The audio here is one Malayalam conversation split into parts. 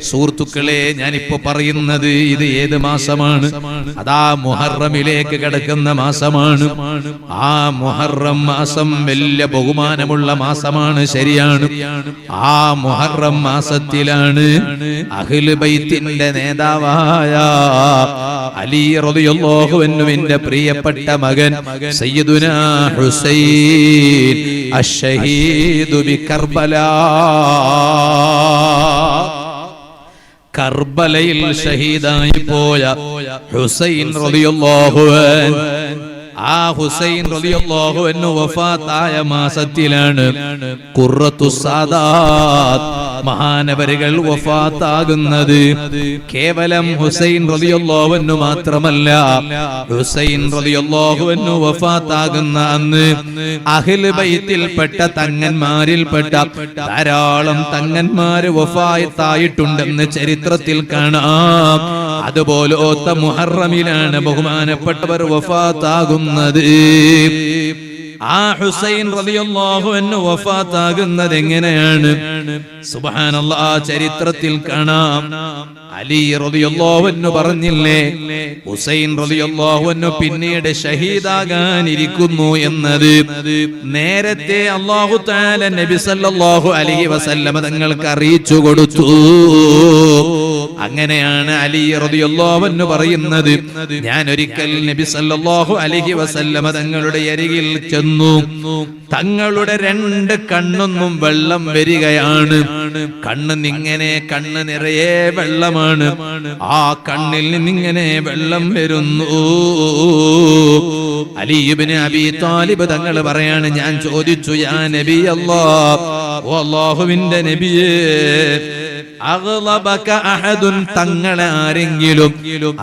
സുഹൃത്തുക്കളെ, ഞാനിപ്പോ പറയുന്നത് ഇത് ഏത് മാസമാണ്? അതാ മുഹറമിലേക്ക് കിടക്കുന്ന മാസമാണ്. ആ മുഹറം മാസം വലിയ ബഹുമാനമുള്ള മാസമാണ്, ശരിയാണ്. ആ മുഹറം മാസത്തിലാണ് അഹ്ലു ബൈത്തിന്റെ നേതാവായ അലി റളിയല്ലാഹു അൻഹുവിന്റെ പ്രിയപ്പെട്ട മകൻ സയ്യിദുനാ ഹുസൈൻ അശ്ശഹീദു ബികർബല, കർബലയിൽ ഷഹീദായി പോയ ഹുസൈൻ റളിയല്ലാഹു അൻഹു. ആ ഹുസൈൻ റളിയല്ലാഹു അൻഹു വഫാത്തായ മാസത്തിലാണ് ഖുർറത്തുസ് സാദാത്ത് മഹാനവരുകൾ വഫാത്താകുന്നത്. കേവലം ഹുസൈൻ റളിയല്ലാഹു അൻഹു മാത്രമല്ല, ഹുസൈൻ റളിയല്ലാഹു അൻഹു വഫാത്താകുന്ന അന്ന് അഹ്ലു ബൈത്തിൽപ്പെട്ട തങ്ങന്മാരിൽപ്പെട്ട ധാരാളം തങ്ങന്മാര് വഫാത്തായിട്ടുണ്ടെന്ന് ചരിത്രത്തിൽ കാണാം. അതുപോലത്തെ മുഹറമിലാണ് ബഹുമാനപ്പെട്ടവർ വഫാത്താകുന്നത്. ആ ഹുസൈൻ റളിയല്ലാഹു അൻഹു വഫാത്താകുന്നത് എങ്ങനെയാണ്? സുബ്ഹാനല്ലാഹ്, ആ ചരിത്രത്തിൽ കാണാം. അലി റളിയല്ലാഹു അൻഹു പറഞ്ഞില്ലേ, ഹുസൈൻ റളിയല്ലാഹു അൻഹു പിന്നീട് ഷഹീദാകാനിരിക്കുന്നു എന്നത് നേരത്തെ അല്ലാഹു തആല നബി സല്ലല്ലാഹു അലൈഹി വസല്ലമ തങ്ങൾക്ക് അറിയിച്ചു കൊടുത്തു. അങ്ങനെയാണ് അലി റളിയല്ലാഹു അൻഹു പറയുന്നത്, ഞാൻ ഒരിക്കൽ നബി സല്ലല്ലാഹു അലൈഹി വസല്ലമ തങ്ങളുടെ അരികിൽ ചെന്നു. തങ്ങളുടെ രണ്ട് കണ്ണൊന്നും വെള്ളം വരികയാണ്. കണ്ണ് നിറയെ വെള്ളമാണ്. ആ കണ്ണിൽ നിന്നിങ്ങനെ വെള്ളം വരുന്നു. അലി ഇബ്നു അബീ ത്വാലിബ് തങ്ങൾ പറയാണ്, ഞാൻ ചോദിച്ചു, യാ നബി അല്ലാഹ്, ഓ അല്ലാഹുവിന്റെ നബിയേ, അഗ്ളബക അഹദുൻ, തങ്ങളെ ആരെങ്കിലും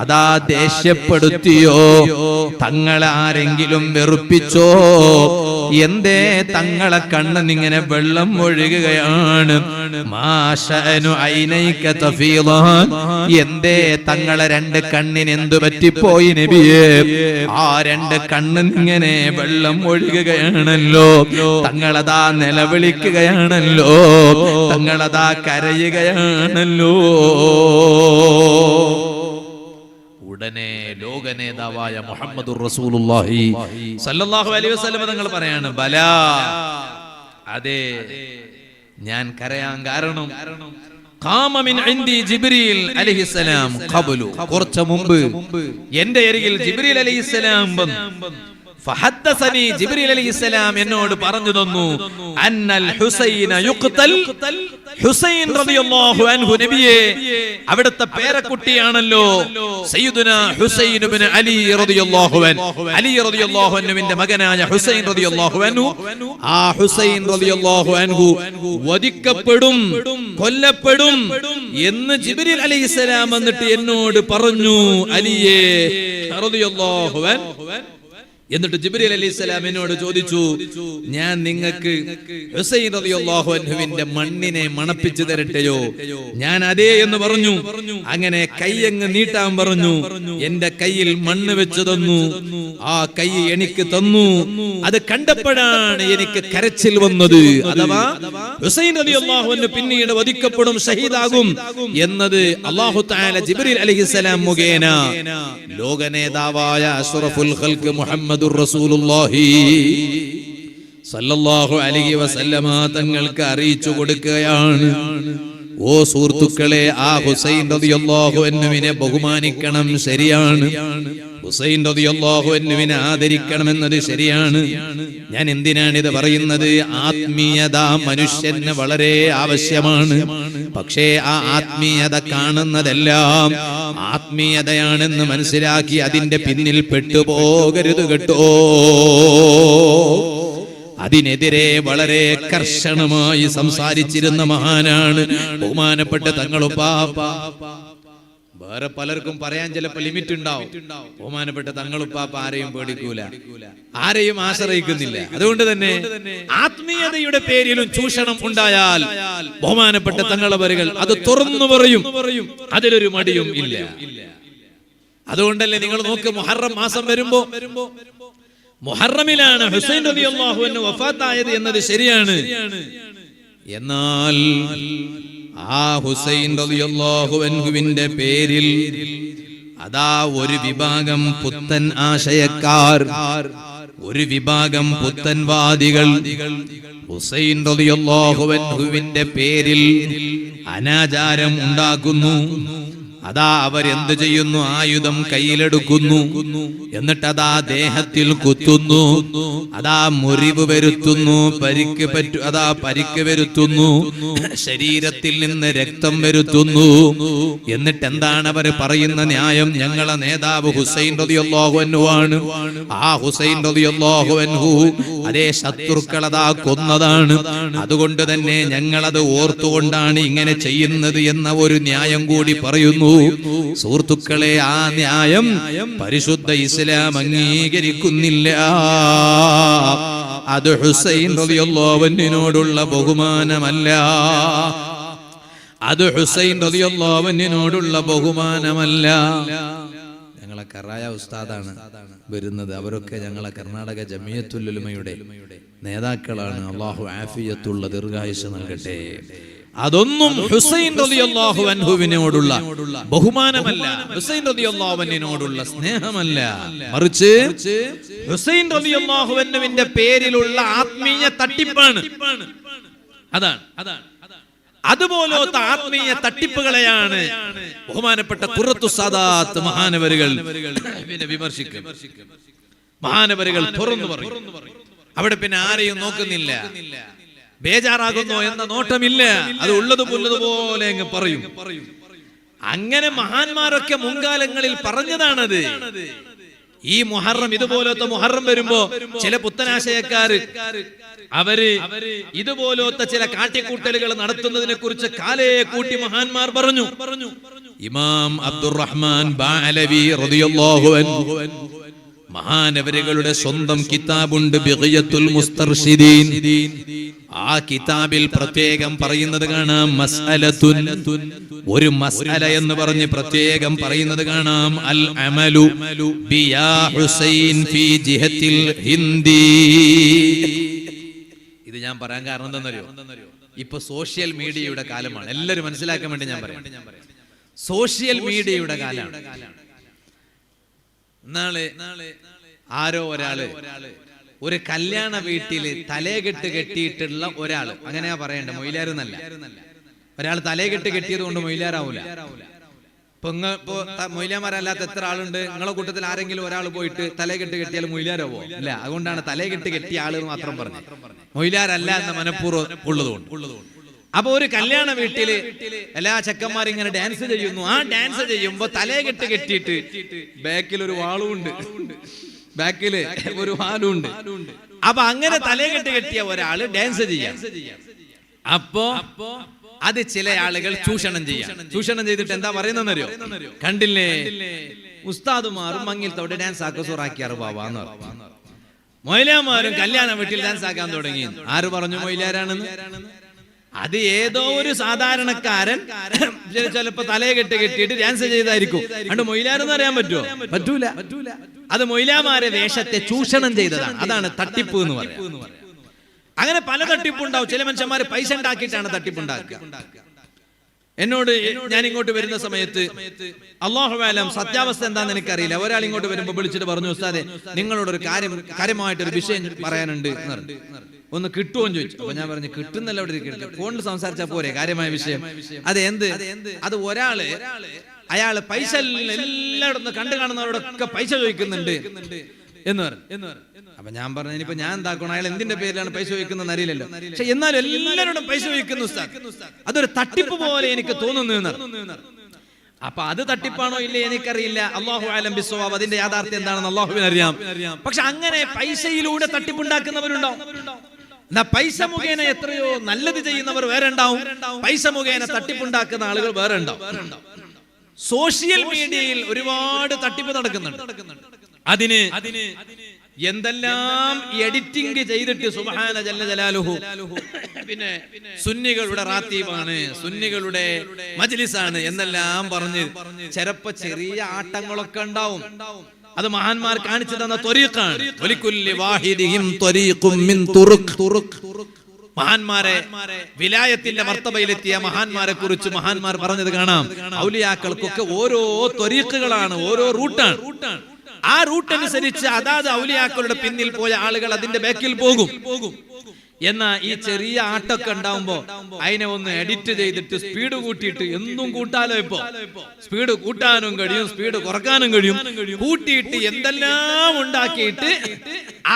അതാ ദേഷ്യപ്പെടുത്തിയോ? തങ്ങളെ ആരെങ്കിലും വെറുപ്പിച്ചോ? എന്തേ തങ്ങളെ കണ്ണിങ്ങനെ വെള്ളം ഒഴുകുകയാണ്? മാശഅനു ഐനൈക തഫീളാൻ, എന്തേ തങ്ങളെ രണ്ട് കണ്ണിന് എന്തു പറ്റിപ്പോയി നബിയേ? ആ രണ്ട് കണ്ണിങ്ങനെ വെള്ളം ഒഴുകുകയാണല്ലോ. തങ്ങളതാ നിലവിളിക്കുകയാണല്ലോ, തങ്ങളതാ കരയുകയാണല്ലോ. ഉടനെ ലോക നേതാവായ മുഹമ്മദുർ റസൂലുള്ളാഹി സല്ലല്ലാഹു അലൈഹി വസല്ലം തങ്ങൾ പറയാണ്, ബലാ, അതെ, ഞാൻ കരയാൻ കാരണം ഖാമ മിൻ ഇൻദി ജിബ്രീൽ അലൈഹിസ്സലാം ഖബലു, കുറച്ച് മുമ്പ് എന്റെ അരികിൽ ജിബ്രീൽ അലൈഹിസ്സലാം വന്നു. ഫഹദ്ദസനി, ജിബ്രീൽ അലൈഹിസ്സലാം എന്നോട് പറഞ്ഞു തന്നു, അന്നൽ ഹുസൈന യുഖ്തൽ, ഹുസൈൻ റളിയല്ലാഹു അൻഹു നബിയെ, അവിടുത്തെ പേരക്കുട്ടിയാണല്ലോ സയ്യിദുനാ ഹുസൈൻ ഇബ്നു അലി റളിയല്ലാഹു അൻഹു, അലി റളിയല്ലാഹു അൻഹുവിന്റെ മകനായ ഹുസൈൻ റളിയല്ലാഹു അൻഹു, ആ ഹുസൈൻ റളിയല്ലാഹു അൻഹു വധിക്കപ്പെടും, കൊല്ലപ്പെടും എന്ന് ജിബ്രീൽ അലൈഹിസ്സലാം വന്നിട്ട് എന്നോട് പറഞ്ഞു, അലിയേ റളിയല്ലാഹു അൻഹു. എന്നിട്ട് ജിബ്രീൽ അലൈഹിസ്സലാം എന്നോട് ചോദിച്ചു, ഞാൻ നിങ്ങൾക്ക് ഹുസൈൻ റളിയല്ലാഹു അൻഹുവിന്റെ മണ്ണിനെ മണപ്പിച്ചു തരട്ടെയോ? ഞാൻ അതേ എന്ന് പറഞ്ഞു. അങ്ങനെ കൈയങ്ങ് നീട്ടാൻ പറഞ്ഞു. എന്റെ കയ്യിൽ മണ്ണ് വെച്ചു തന്നു. ആ കൈ എനിക്ക് തന്നു. അത് കണ്ടപ്പോഴാണ് എനിക്ക് കരച്ചിൽ വന്നത്. അഥവാ ഹുസൈൻ റളിയല്ലാഹു അൻഹു പിന്നീട് വധിക്കപ്പെടും, ഷഹീദാകും എന്നത് അല്ലാഹു തആല ജിബ്രീൽ അലൈഹിസ്സലാം മുഖേന ലോക നേതാവായ അഷ്റഫുൽ ഖൽഖ് മുഹമ്മദുർ റസൂലുള്ളാഹി സല്ലല്ലാഹു അലൈഹി വസല്ലമ തങ്ങൾക്ക് അറിയിച്ചു കൊടുക്കുകയാണ്. ഓ സുഹൃത്തുക്കളെ, ആ ഹുസൈൻ റളിയല്ലാഹു അൻഹുവിനെ ബഹുമാനിക്കണം, ശരിയാണ്. ഹുസൈൻ റളിയല്ലാഹു അൻഹുവിനെ ആദരിക്കണമെന്നത് ശരിയാണ്. ഞാൻ എന്തിനാണ് ഇത് പറയുന്നത്? ആത്മീയത മനുഷ്യന് വളരെ ആവശ്യമാണ്. പക്ഷേ ആ ആത്മീയത കാണുന്നതെല്ലാം ആത്മീയതയാണെന്ന് മനസ്സിലാക്കി അതിന്റെ പിന്നിൽ പെട്ടുപോകരുത് കേട്ടോ. അതിനെതിരെ വളരെ കർശനമായി സംസാരിച്ചിരുന്ന മഹാനാണ് ബഹുമാനപ്പെട്ട തങ്ങളുപ്പാപ്പ. വേറെ പലർക്കും പറയാൻ ചിലപ്പോൾ ലിമിറ്റ് ഉണ്ടാവും. ബഹുമാനപ്പെട്ട തങ്ങളുപ്പാപ്പ ആരെയും പേടിക്കൂല, ആരെയും ആശ്രയിക്കുന്നില്ല. അതുകൊണ്ട് തന്നെ ആത്മീയതയുടെ പേരിലും ചൂഷണം ഉണ്ടായാൽ ബഹുമാനപ്പെട്ട തങ്ങളവരുകൾ അത് തുറന്നു പറയും, അതിലൊരു മടിയും ഇല്ല. അതുകൊണ്ടല്ലേ നിങ്ങൾ നോക്ക്, മുഹറം മാസം വരുമ്പോ മുഹറമിലാണ് ഹുസൈൻ റളിയല്ലാഹു അൻഹു വഫാത്തായത് എന്നത് ശരിയാണ്. എന്നാൽ ആ ഹുസൈൻ റളിയല്ലാഹു അൻഹുവിന്റെ പേരിൽ അതാ ഒരു വിഭാഗം പുത്തൻ ആശയക്കാർ, ഒരു വിഭാഗം പുത്തൻവാദികൾ ഹുസൈൻ റളിയല്ലാഹു അൻഹുവിന്റെ പേരിൽ അനാചാരം ഉണ്ടാക്കുന്നു. അതാ അവരെന്ത് ചെയ്യുന്നു? ആയുധം കയ്യിലെടുക്കുന്നു, എന്നിട്ട് അതാ ദേഹത്തിൽ കുത്തുന്നു, അതാ മുറിവ് വരുത്തുന്നു, പരിക്ക് വരുത്തുന്നു, ശരീരത്തിൽ നിന്ന് രക്തം വരുത്തുന്നു. എന്നിട്ട് എന്താണ് അവർ പറയുന്ന ന്യായം? ഞങ്ങളെ നേതാവ് ഹുസൈൻ റളിയല്ലാഹു അൻഹു ആണ്. ആ ഹുസൈൻ റളിയല്ലാഹു അൻഹു അതേ ശത്രുക്കളതാ കൊന്നതാണ്, അതുകൊണ്ട് തന്നെ ഞങ്ങളത് ഓർത്തുകൊണ്ടാണ് ഇങ്ങനെ ചെയ്യുന്നത് എന്ന ഒരു ന്യായം കൂടി പറയുന്നു. സുഹൃത്തുക്കളെ, ആ ന്യായം പരിശുദ്ധ ഇസ്ലാം അംഗീകരിക്കുന്നില്ല. അത് ഹുസൈൻ റളിയല്ലാഹു അൻഹുവിനോടുള്ള ബഹുമാനമല്ല. അത് ഹുസൈൻ റളിയല്ലാഹു അൻഹുവിനോടുള്ള ബഹുമാനമല്ല. ഞങ്ങളെ കറായ ഉസ്താദാണ് വരുന്നത്. അവരൊക്കെ ഞങ്ങളെ കർണാടക ജമിയത്തുൽ ഉലമയുടെ നേതാക്കളാണ്. അല്ലാഹു ആഫിയത്തുള്ള ദീർഘായുസ്സ് നൽകട്ടെ. അതൊന്നും ഹുസൈൻ റളിയല്ലാഹു അൻഹുവിനോടുള്ള ബഹുമാനമല്ല, ഹുസൈൻ റളിയല്ലാഹു അൻഹുവിനോടുള്ള സ്നേഹമല്ല, മറിച്ച് ഹുസൈൻ റളിയല്ലാഹു അൻഹുവിന്റെ പേരിലുള്ള ആത്മീയ തട്ടിപ്പാണ്. അതാണ് അതുപോലത്തെ ആത്മീയ തട്ടിപ്പുകളെയാണ് ബഹുമാനപ്പെട്ട ഖുറത്തു സാദാത്ത് മഹാനവരുകൾ വിമർശിക്കും. മഹാനവരുകൾ തുറന്നു പറയും. അവിടെ പിന്നെ ആരെയും നോക്കുന്നില്ല, ബേജാറാകുന്നോ എന്ന നോട്ടമില്ല. അത് ഉള്ളതുപോലെ അങ്ങ് പറയും. അങ്ങനെ മഹാന്മാരൊക്കെ മുൻകാലങ്ങളിൽ പറഞ്ഞതാണത്. ഈ മുഹറം, ഇതുപോലത്തെ മുഹറം വരുമ്പോ ചില പുത്തനാശയക്കാര് അവര് ഇതുപോലത്തെ ചില കാട്ടിക്കൂട്ടലുകൾ നടത്തുന്നതിനെ കുറിച്ച് കാലേ കൂട്ടി മഹാന്മാർ പറഞ്ഞു. ഇമാം അബ്ദുറഹ്മാൻ ബഅലവി റളിയല്ലാഹു അൻഹു മഹാനവരുകളുടെ സ്വന്തം കിതാബുണ്ട്, ബിഗിയത്തുൽ മുസ്തർശിദീൻ. ആ കിതാബിൽ പ്രത്യേകം പറയുന്നത് കാണാം, മസ്അലത്തുൻ, ഒരു മസ്അല എന്ന് പറഞ്ഞ് പ്രത്യേകം പറയുന്നത് കാണാം, അൽ അമലു ബിയാ ഹുസൈൻ ഫീ ജിഹത്തിൽ ഹിന്ദി. ഇത് ഞാൻ പറയാൻ കാരണം എന്താണെന്നറിയോ? ഇപ്പൊ സോഷ്യൽ മീഡിയയുടെ കാലമാണ്. എല്ലാവരും മനസ്സിലാക്കാൻ വേണ്ടി ഞാൻ പറയാം, സോഷ്യൽ മീഡിയയുടെ കാലമാണ്. നാളെ ആരോ ഒരാള് ഒരു കല്യാണ വീട്ടില് തലേകെട്ട് കെട്ടിയിട്ടുള്ള ഒരാള്, അങ്ങനെയാ പറയണ്ട, മൊയിലാരെന്നല്ല, ഒരാൾ തലേകെട്ട് കെട്ടിയത് കൊണ്ട് മൊയിലാരാവൂല. ഇപ്പൊ മൊയിലാമാരല്ലാത്ത എത്ര ആളുണ്ട്? നിങ്ങളെ കൂട്ടത്തിൽ ആരെങ്കിലും ഒരാൾ പോയിട്ട് തലേകെട്ട് കെട്ടിയാൽ മൊയിലാരാവോ? ഇല്ല. അതുകൊണ്ടാണ് തലേകെട്ട് കെട്ടിയ ആള് മാത്രം പറഞ്ഞു, മൊയിലാരല്ല എന്ന മനഃപൂർവ്വം ഉള്ളതുകൊണ്ട്. അപ്പൊ ഒരു കല്യാണ വീട്ടില് എല്ലാ ചെക്കന്മാരും ഇങ്ങനെ ഡാൻസ് ചെയ്യുന്നു. ആ ഡാൻസ് ചെയ്യുമ്പോ തലേകെട്ട് കെട്ടിയിട്ട് ബാക്കിൽ ഒരു വാളുണ്ട്, ബാക്കില് ഒരു വാലുണ്ട്. അപ്പൊ അങ്ങനെ തലേകെട്ട് കെട്ടിയ ഒരാള് ഡാൻസ് ചെയ്യാം. അപ്പോ അത് ചില ആളുകൾ ചൂഷണം ചെയ്തിട്ട് എന്താ പറയുന്നറിയോ? കണ്ടില്ലേ, ഉസ്താദുമാരും മങ്ങിലത്തോടെ ഡാൻസ് ആക്കസൂറാക്കിയാറ് ബാബാന്ന് പറഞ്ഞു. മൊയിലാമാരും കല്യാണ വീട്ടിൽ ഡാൻസ് ആക്കാൻ തുടങ്ങി. ആര് പറഞ്ഞു മൊയിലാരാണെന്ന്? അത് ഏതോ ഒരു സാധാരണക്കാരൻ ചിലപ്പോ തലയെകെട്ട് കെട്ടിയിട്ട് ഡാൻസ് ചെയ്തായിരിക്കും. അതുകൊണ്ട് മൊയിലാരെന്ന് അറിയാൻ പറ്റുമോ? പറ്റൂല. അത് മൊയിലാമാരെ വേഷത്തെ ചൂഷണം ചെയ്തതാണ്. അതാണ് തട്ടിപ്പ് എന്ന് പറയുന്നത്. അങ്ങനെ പല തട്ടിപ്പുണ്ടാവും. ചില മനുഷ്യന്മാര് പൈസ ഉണ്ടാക്കിയിട്ടാണ് തട്ടിപ്പുണ്ടാക്കുക. എന്നോട് ഞാൻ ഇങ്ങോട്ട് വരുന്ന സമയത്ത് അല്ലാഹു അലം സത്യാവസ്ഥ എന്താന്ന് എനിക്കറിയില്ല, ഒരാൾ ഇങ്ങോട്ട് വരുമ്പോ വിളിച്ചിട്ട് പറഞ്ഞു, ഉസ്താദേ നിങ്ങളോടൊരു കാര്യമായിട്ടൊരു വിഷയം പറയാനുണ്ട്, ഒന്ന് കിട്ടുമോ എന്ന് ചോദിച്ചു. അപ്പൊ ഞാൻ പറഞ്ഞു, കിട്ടുന്നല്ല, അവിടെ ഇരിക്കട്ടെ, ഫോണിൽ സംസാരിച്ചാ പോരെ, കാര്യമായ വിഷയം. അത് എന്ത്? അത് അയാള് പൈസ എല്ലായിടത്തും കണ്ടു കാണുന്നവരോടൊക്കെ പൈസ ചോദിക്കുന്നുണ്ട് എന്ന് പറഞ്ഞു. അപ്പൊ ഞാൻ പറഞ്ഞു, ഇനിയിപ്പോ ഞാൻ എന്താക്കണം, അയാൾ എന്തിന്റെ പേരിലാണ് പൈസ ചോദിക്കുന്നത് അറിയില്ലല്ലോ, പക്ഷെ എന്നാലും എല്ലാവരോടും പൈസ ചോദിക്കുന്നു ഉസ്താദ്, അതൊരു തട്ടിപ്പ് പോലെ എനിക്ക് തോന്നുന്നു. അപ്പൊ അത് തട്ടിപ്പാണോ ഇല്ലേ എനിക്കറിയില്ല, അല്ലാഹു അലം ബിസ്സവാബ്. അതിന്റെ യാഥാർത്ഥ്യം എന്താണെന്ന് അല്ലാഹുവിന് അറിയാം. പക്ഷെ അങ്ങനെ പൈസയിലൂടെ തട്ടിപ്പുണ്ടാക്കുന്നവരുണ്ടാവും. എന്നാ പൈസ മുഖേന എത്രയോ നല്ലത് ചെയ്യുന്നവർ വേറെ ഉണ്ടാവും, പൈസ മുഖേന തട്ടിപ്പുണ്ടാക്കുന്ന ആളുകൾ വേറെ ഉണ്ടാവും. സോഷ്യൽ മീഡിയയിൽ ഒരുപാട് തട്ടിപ്പ് നടക്കുന്നുണ്ട്. അതിന് എന്തെല്ലാം എഡിറ്റിംഗ് ചെയ്തിട്ട് സുബ്ഹാന ജല്ല ജലാലുഹു, പിന്നെ സുന്നികളുടെ റാത്തീബാണ്, സുന്നികളുടെ മജ്ലിസാണ് എന്നെല്ലാം പറഞ്ഞ് ചിലപ്പോ ചെറിയ ആട്ടങ്ങളൊക്കെ ഉണ്ടാവും. അത് മഹാന്മാർ കാണിച്ചു തന്ന ത്വരീഖാണ്. വലികുല്ലി വാഹിദിഹിം ത്വരീഖും മിൻ തുറുഖ്. മഹാന്മാരെ വിലായത്തിന്റെ മർത്തബയിലെത്തിയ മഹാന്മാരെ കുറിച്ച് മഹാന്മാർ പറഞ്ഞത് കാണാം. ഔലിയാക്കൾക്കൊക്കെ ഓരോ ത്വരീഖുകളാണ്, ഓരോ റൂട്ടാണ്. ആ റൂട്ടനുസരിച്ച് അതാത് ഔലിയാക്കളുടെ പിന്നിൽ പോയ ആളുകൾ അതിന്റെ ബാക്കിൽ പോകും. എന്നാ ഈ ചെറിയ ആട്ടൊക്കെ ഉണ്ടാവുമ്പോ അതിനെ ഒന്ന് എഡിറ്റ് ചെയ്തിട്ട് സ്പീഡ് കൂട്ടിയിട്ട് എന്നും കൂട്ടാലോ. ഇപ്പൊ സ്പീഡ് കൂട്ടാനും കഴിയും, സ്പീഡ് കുറക്കാനും കഴിയും. കൂട്ടിയിട്ട് എന്തെല്ലാം ഉണ്ടാക്കിയിട്ട്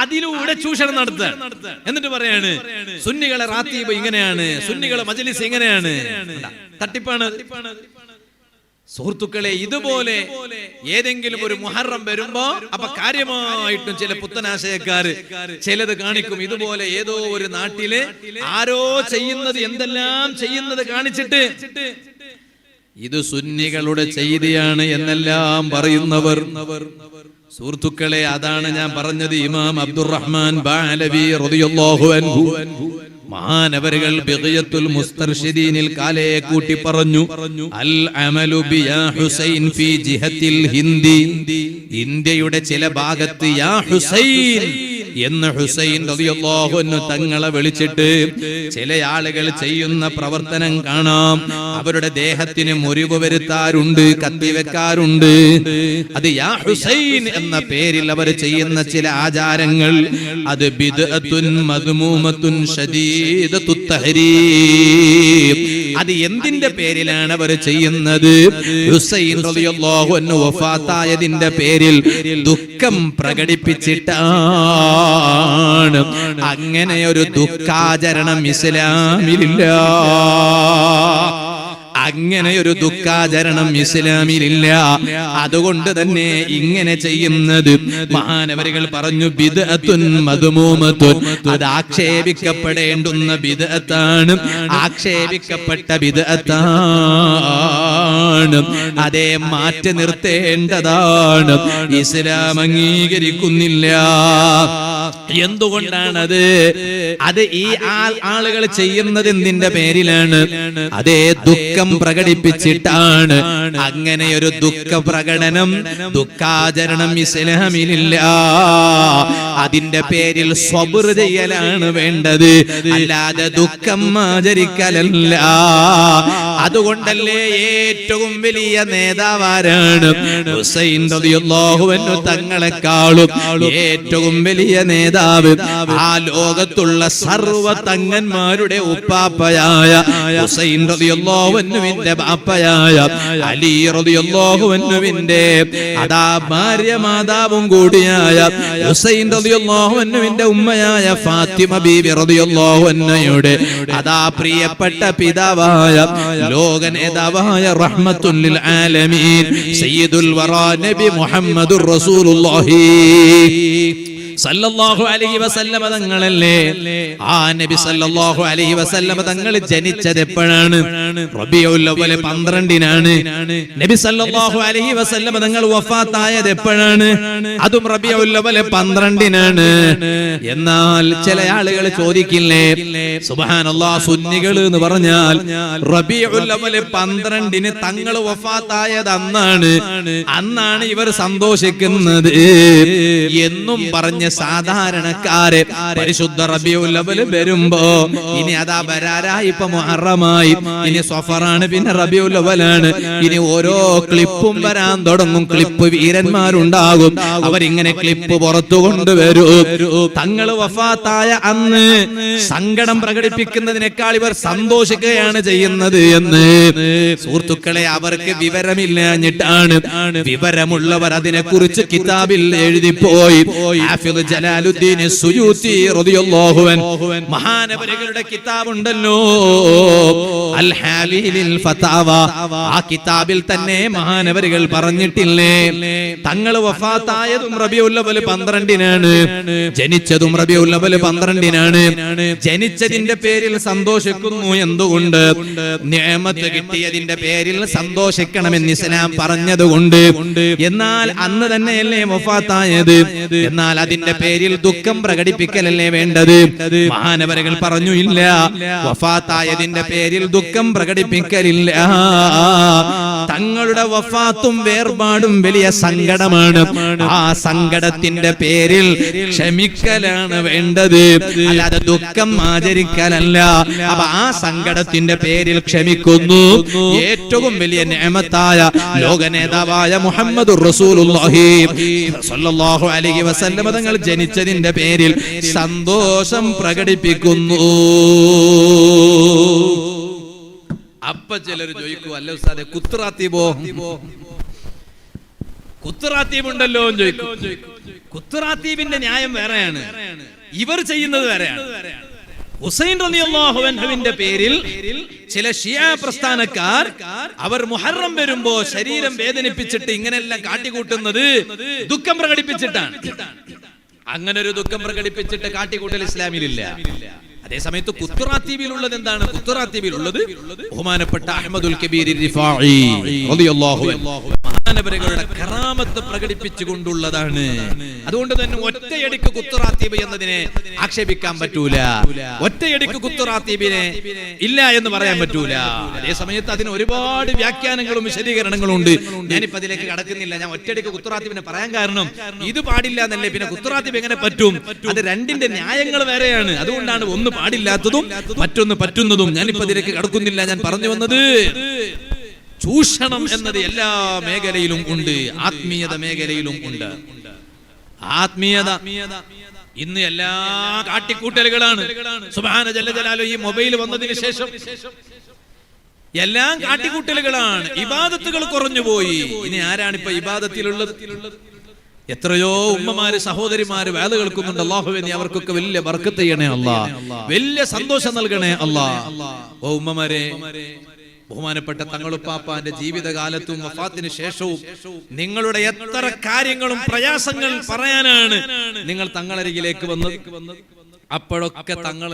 അതിലൂടെ ചൂഷണം നടത്തുക. എന്നിട്ട് പറയാണ് സുന്നികളെ റാത്തീബ് ഇങ്ങനെയാണ്, സുന്നികളെ മജ്ലിസ് ഇങ്ങനെയാണ്. തട്ടിപ്പാണ്. സുഹൃത്തുക്കളെ, ഇതുപോലെ ഏതെങ്കിലും ഒരു മുഹറം വരുമ്പോ അപ്പൊ കാര്യമായിട്ടും ചില പുത്തനാശയക്കാര് ചിലത് കാണിക്കും. ഇതുപോലെ ഏതോ ഒരു നാട്ടില് ആരോ ചെയ്യുന്നത്, എന്തെല്ലാം ചെയ്യുന്നത് കാണിച്ചിട്ട് ഇത് സുന്നികളുടെ ചെയ്തിയാണ് എന്നെല്ലാം പറയുന്നവർ. സുഹൃത്തുക്കളെ, അതാണ് ഞാൻ പറഞ്ഞത്. ഇമാം അബ്ദുറഹ്മാൻ ബഅലവി റളിയല്ലാഹു അൻഹു മഹാനവറുകൾ ബിഗിയത്തുൽ മുസ്തർശിദീനിൽ കാലേ കൂട്ടി പറഞ്ഞു, അൽ അമലു ബിയാ ഹുസൈൻ ഫീ ജിഹത്തിൽ ഹിന്ദി. ഇന്ത്യയുടെ ചില ഭാഗത്ത് യാ ഹുസൈൻ എന്ന് ഹുസൈൻ റളിയല്ലാഹു അൻഹു തങ്ങളെ വിളിച്ചിട്ട് ചില ആളുകൾ ചെയ്യുന്ന പ്രവർത്തനം കാണാം. അവരുടെ ദേഹത്തിന് മുറിവ് വരുത്താറുണ്ട്, കത്തിവെക്കാറുണ്ട്. അത് യാ ഹുസൈൻ എന്ന പേരിൽ അവർ ചെയ്യുന്ന ചില ആചാരങ്ങൾ, അത് ബിദ്അത്തുൻ മദ്മൂമത്തുൻ ശദീദത്തുത് തഹരീം. അത് എന്തിന്റെ പേരിലാണ് അവർ ചെയ്യുന്നത്? ഹുസൈൻ റളിയല്ലാഹു അൻഹു വഫാത്തായതിന്റെ പേരിൽ ദുഃഖം പ്രകടിപ്പിച്ചിട്ടാണ്. അങ്ങനെ ഒരു ദുഃഖാചരണം ഇസ്ലാമിലില്ല. അങ്ങനെ ഒരു ദുഃഖാചരണം ഇസ്ലാമിലില്ല. അതുകൊണ്ട് തന്നെ ഇങ്ങനെ ചെയ്യുന്നത് മഹാനവരുകൾ പറഞ്ഞു ബിദ്അത്തുൻ മദ്മൂമത്തുൻ. അത് ആക്ഷേപിക്കപ്പെടേണ്ടുന്ന ബിദ്അത്താണ്, ആക്ഷേപിക്കപ്പെട്ട ബിദ്അത്താണ്. അതേ മാറ്റി നിർത്തേണ്ടതാണ്. ഇസ്ലാം അംഗീകരിക്കുന്നില്ല. എന്തുകൊണ്ടാണത്? അത് ഈ ആളുകൾ ചെയ്യുന്നത് എന്തിന്റെ പേരിലാണ്? അതേ ദുഃഖം പ്രകടിപ്പിച്ചിട്ടാണ്. അങ്ങനെ ഒരു ദുഃഖ പ്രകടനം, ദുഃഖാചരണം ഇസ്ലാമിലില്ല. അതിന്റെ പേരിൽ സ്വബ്ർ ചെയ്യലാണ് വേണ്ടത്, അല്ലാതെ ദുഃഖം ആചരിക്കലല്ല. അതുകൊണ്ടല്ലേ ഏറ്റവും വലിയ നേതാവാരാണ്? ഹുസൈൻ റളിയല്ലാഹു അൻഹു തങ്ങളെക്കാളും ഏറ്റവും വലിയ നേതാവ് ആ ലോകത്തുള്ള സർവ്വ തങ്ങന്മാരുടെ ഉപ്പാപ്പയായ ഹുസൈൻ റളിയല്ലാഹു അൻഹുവിന്റെ ബാപ്പയായ അലി റളിയല്ലാഹു അൻഹുവിന്റെ അതാ ഭാര്യ മാതാവും കൂടിയായ ഹുസൈൻ റളിയല്ലാഹു അൻഹുവിന്റെ ഉമ്മയായ ഫാത്തിമ ബീവി റളിയല്ലാഹു അൻഹയുടെ അതാ പ്രിയപ്പെട്ട പിതാവായ ലോക നേതാവായ റഹ്മത്തുൽ ലിൽ ആലമീൻ സയ്യിദുൽ വറാ നബി മുഹമ്മദുർ റസൂലുള്ളാഹി സല്ലല്ലാഹു അലൈഹി വസല്ലമ തങ്ങളല്ലേ? ആ നബി സല്ലല്ലാഹു അലൈഹി വസല്ലമ തങ്ങൾ ജനിച്ചത് എപ്പോഴാണ്? റബീഉൽ അവ്വൽ 12-നാണ്. നബി സല്ലല്ലാഹു അലൈഹി വസല്ലമ തങ്ങൾ വഫാത്തായത് എപ്പോഴാണ്? അതും റബീഉൽ അവ്വൽ 12-നാണ്. എന്നാൽ ചില ആളുകൾ ചോദിക്കില്ലേ, സുബ്ഹാനല്ലാഹ്, സുന്നികൾ എന്ന് പറഞ്ഞാൽ റബീഉൽ അവ്വൽ 12-ന് തങ്ങൾ വഫാത്തായത് അന്നാണ് ഇവർ സന്തോഷിക്കുന്നത് എന്നും പറഞ്ഞ സാധാരണക്കാരെ പരിശുദ്ധ റബീഉൽ അവ്വൽ വരുമ്പോ ഇനി അതാ വരാരായി, ഇപ്പൊ മുഹറമായി, ഇനി സഫറാണ്, പിന്നെ റബീഉൽ അവ്വലാണ്, ഇനി ഓരോ ക്ലിപ്പും വരാൻ തുടങ്ങും. ക്ലിപ്പ് വീരന്മാരുണ്ടാകും, അവരിങ്ങനെ ക്ലിപ്പ് പുറത്തു കൊണ്ടുവരും. തങ്ങൾ വഫാത്തായ അന്ന് സങ്കടം പ്രകടിപ്പിക്കുന്നതിനേക്കാൾ ഇവർ സന്തോഷിക്കുകയാണ് ചെയ്യുന്നത് എന്ന്. സുഹൃത്തുക്കളെ, അവർക്ക് വിവരമില്ലാഞ്ഞിട്ടാണ്. വിവരമുള്ളവർ അതിനെ കുറിച്ച് കിതാബിൽ എഴുതിപ്പോയി. ജലാലുദ്ദീൻ സുയൂത്തി റളിയല്ലാഹു അൻഹു മഹാനവരുകളുടെ കിതാബുണ്ടല്ലോ, അൽ ഹാലിൽ ഫതാവ. ആ കിതാബിൽ തന്നെ മഹാനവരുകൾ പറഞ്ഞിട്ടില്ലേ, തങ്ങൾ വഫാത്തായതും റബീഉൽ അവ്വൽ 12-നാണ്, ജനിച്ചതും റബീഉൽ അവ്വൽ 12-നാണ്. ജനിച്ചതിന്റെ പേരിൽ സന്തോഷിക്കുന്നു. എന്തുകൊണ്ട്? നിഅമത്ത് കിട്ടിയതിന്റെ പേരിൽ സന്തോഷിക്കണമെന്ന് ഇസ്ലാം പറഞ്ഞതുകൊണ്ട്. എന്നാൽ അന്ന് തന്നെയല്ലേ വഫാത്തായത്? എന്നാൽ അതിന്റെ പേരിൽ ദുഃഖം പ്രകടിപ്പിക്കലല്ലേ വേണ്ടത്? മഹാനവരുകൾ പറഞ്ഞു, ഇല്ല, വഫാത്തായതിന്റെ പേരിൽ ദുഃഖം പ്രകടിപ്പിക്കലില്ല. തങ്ങളുടെ വഫാത്തും വേർപാടും വലിയ സങ്കടമാണ്. ആ സങ്കടത്തിന്റെ പേരിൽ ക്ഷമിക്കലാണ് വേണ്ടത്, അല്ലാതെ ദുഃഖം ആചരിക്കലല്ല. അപ്പൊ ആ സങ്കടത്തിന്റെ പേരിൽ ക്ഷമിക്കുന്നു. ഏറ്റവും വലിയ നിഅമത്തായ ലോക നേതാവായ മുഹമ്മദുർ റസൂലുള്ളാഹി സ്വല്ലല്ലാഹു അലൈഹി വസല്ലം തങ്ങൾ ജനിച്ചതിന്റെ പേരിൽ സന്തോഷം പ്രകടിപ്പിക്കുന്നു. അപ്പൊ ചിലർ ചോദിക്കൂ, അല്ല ഉസ്താദേ കുത്റാത്തീബോ, കുത്റാത്തീബുണ്ടല്ലോ എന്ന് ചോദിക്കും. കുത്റാത്തീബിന്റെ ന്യായം വേറെയാണ്, ഇവർ ചെയ്യുന്നത് വേറെയാണ്. ഹുസൈൻ റളിയല്ലാഹു അൻഹുവിന്റെ പേരിൽ ചില ഷിയാ പ്രസ്ഥാനക്കാർ അവർ മുഹറം വരുമ്പോ ശരീരം വേദനിപ്പിച്ചിട്ട് ഇങ്ങനെല്ലാം കാട്ടിക്കൂട്ടുന്നത് ദുഃഖം പ്രകടിപ്പിച്ചിട്ടാണ്. അങ്ങനെ ഒരു ദുഃഖം പ്രകടിപ്പിച്ചിട്ട് കാട്ടിക്കൂട്ടൽ ഇസ്ലാമിലില്ല. അതേ സമയത്ത് കുത്റാത്തീബിലുള്ളത് എന്താണ്? കുത്റാത്തീബിലുള്ളത് ബഹുമാനപ്പെട്ട അഹ്മദുൽ കബീർ റിഫാഈ റളിയല്ലാഹു അൻഹു മഹാനവരുകളുടെ കറാമത്ത് പ്രകടിപ്പിച്ചുകൊണ്ടുള്ളതാണ്. അതുകൊണ്ട് തന്നെ ഒറ്റയടിക്ക് കുത്റാത്തീബ് എന്നതിനെ ആക്ഷേപിക്കാൻ പറ്റൂല, ഒറ്റയടിക്ക് കുത്റാത്തീബിനെ ഇല്ല എന്ന് പറയാൻ പറ്റൂല. അതേ സമയത്ത് അതിന് ഒരുപാട് വ്യാഖ്യാനങ്ങളും വിശദീകരണങ്ങളും ഉണ്ട്. ഞാനിപ്പോ അതിലേക്ക് കടക്കുന്നില്ല. ഞാൻ ഒറ്റയടിക്ക് കുത്റാത്തീബിനെ പറയാൻ കാരണം ഇത് പാടില്ല എന്നല്ലേ, പിന്നെ കുത്റാത്തീബ് എങ്ങനെ പറ്റും? അത് രണ്ടിന്റെ ന്യായങ്ങൾ വേറെയാണ്. അതുകൊണ്ടാണ് ഒന്ന് പാടില്ലാത്തതും മറ്റൊന്ന് പറ്റുന്നതും. ഞാനിപ്പോ അതിലേക്ക് കടക്കുന്നില്ല. ഞാൻ പറഞ്ഞു വന്നത് ചൂഷണം എന്നത് എല്ലാ മേഖലയിലും ഉണ്ട്, ആത്മീയത മേഖലയിലും ഉണ്ട്. ആത്മീയത ഇന്ന് എല്ലാ കാട്ടിക്കൂട്ടലുകളാണ്. സുബ്ഹാന ജല്ല ജലാലു ഈ മൊബൈൽ വന്നതിന് ശേഷം എല്ലാം കാട്ടിക്കൂട്ടലുകളാണ്. ഇബാദത്തുകൾ കുറഞ്ഞുപോയി. ഇനി ആരാണ് ഇപ്പൊ ഇബാദത്തിലുള്ളത്? എത്രയോ ഉമ്മമാര് സഹോദരിമാര് വേല കേൾക്കുന്നുണ്ട്. അല്ലാഹുവേ നീ അവർക്കൊക്കെ വലിയ ബർക്കത്ത് ചെയ്യണേ അല്ലാഹ്, വലിയ സന്തോഷം നൽകണേ അല്ലാഹ്. ഓ ഉമ്മമാരെ, ബഹുമാനപ്പെട്ട തങ്ങളുപ്പാപ്പാന്റെ ജീവിതകാലത്തും വഫാത്തിന് ശേഷവും നിങ്ങളുടെ എത്ര കാര്യങ്ങളും പ്രയാസങ്ങൾ പറയാനാണ് നിങ്ങൾ തങ്ങളരികിലേക്ക് വന്നത്. അപ്പോഴൊക്കെ തങ്ങൾ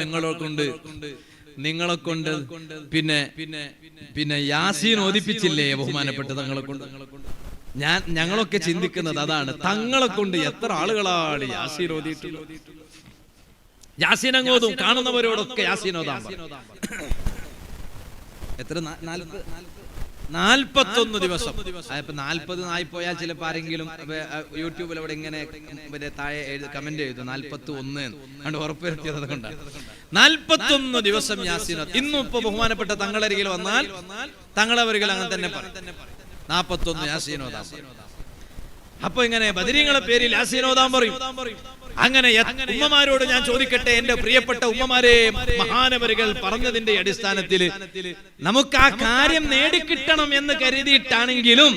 നിങ്ങളെ കൊണ്ട് പിന്നെ യാസീൻ ഓദിപ്പിച്ചില്ലേ ബഹുമാനപ്പെട്ട തങ്ങളെ കൊണ്ട്? ഞങ്ങളൊക്കെ ചിന്തിക്കുന്നത് അതാണ്. തങ്ങളെ കൊണ്ട് എത്ര ആളുകളാണ് യാസീൻ ഓതിയിട്ടുള്ളത്. യാസീൻ അങ്ങോതും, കാണുന്നവരോടൊക്കെ യാസീൻ ഓതാൻ എത്ര 41 ദിവസം. 40 ആയിപ്പോയാൽ ചിലപ്പോൾ ആരെങ്കിലും യൂട്യൂബിൽ അവിടെ ഇങ്ങനെ താഴെ കമന്റ് ചെയ്തു 41 കണ്ട് ഉറപ്പുവരുത്തിയത് കൊണ്ടാണ്. 41 ദിവസം യാസീൻ. ഇന്നും ഇപ്പൊ ബഹുമാനപ്പെട്ട തങ്ങളരികിൽ വന്നാൽ തങ്ങളവരികൾ അങ്ങനെ തന്നെ പറയും, 41 യാസീൻ ഓതാൻ. അപ്പൊ ഇങ്ങനെ ബദരീങ്ങളെ പേരിൽ യാസീൻ ഓതാൻ പറയും. അങ്ങനെ ഉമ്മമാരോട് ഞാൻ ചോദിക്കട്ടെ, എന്റെ പ്രിയപ്പെട്ട ഉമ്മമാരെ, മഹാനവരുകൾ പറഞ്ഞതിന്റെ അടിസ്ഥാനത്തിൽ നമുക്ക് ആ കാര്യം നേടിക്കിട്ടണം എന്ന് കരുതിയിട്ടാണെങ്കിലും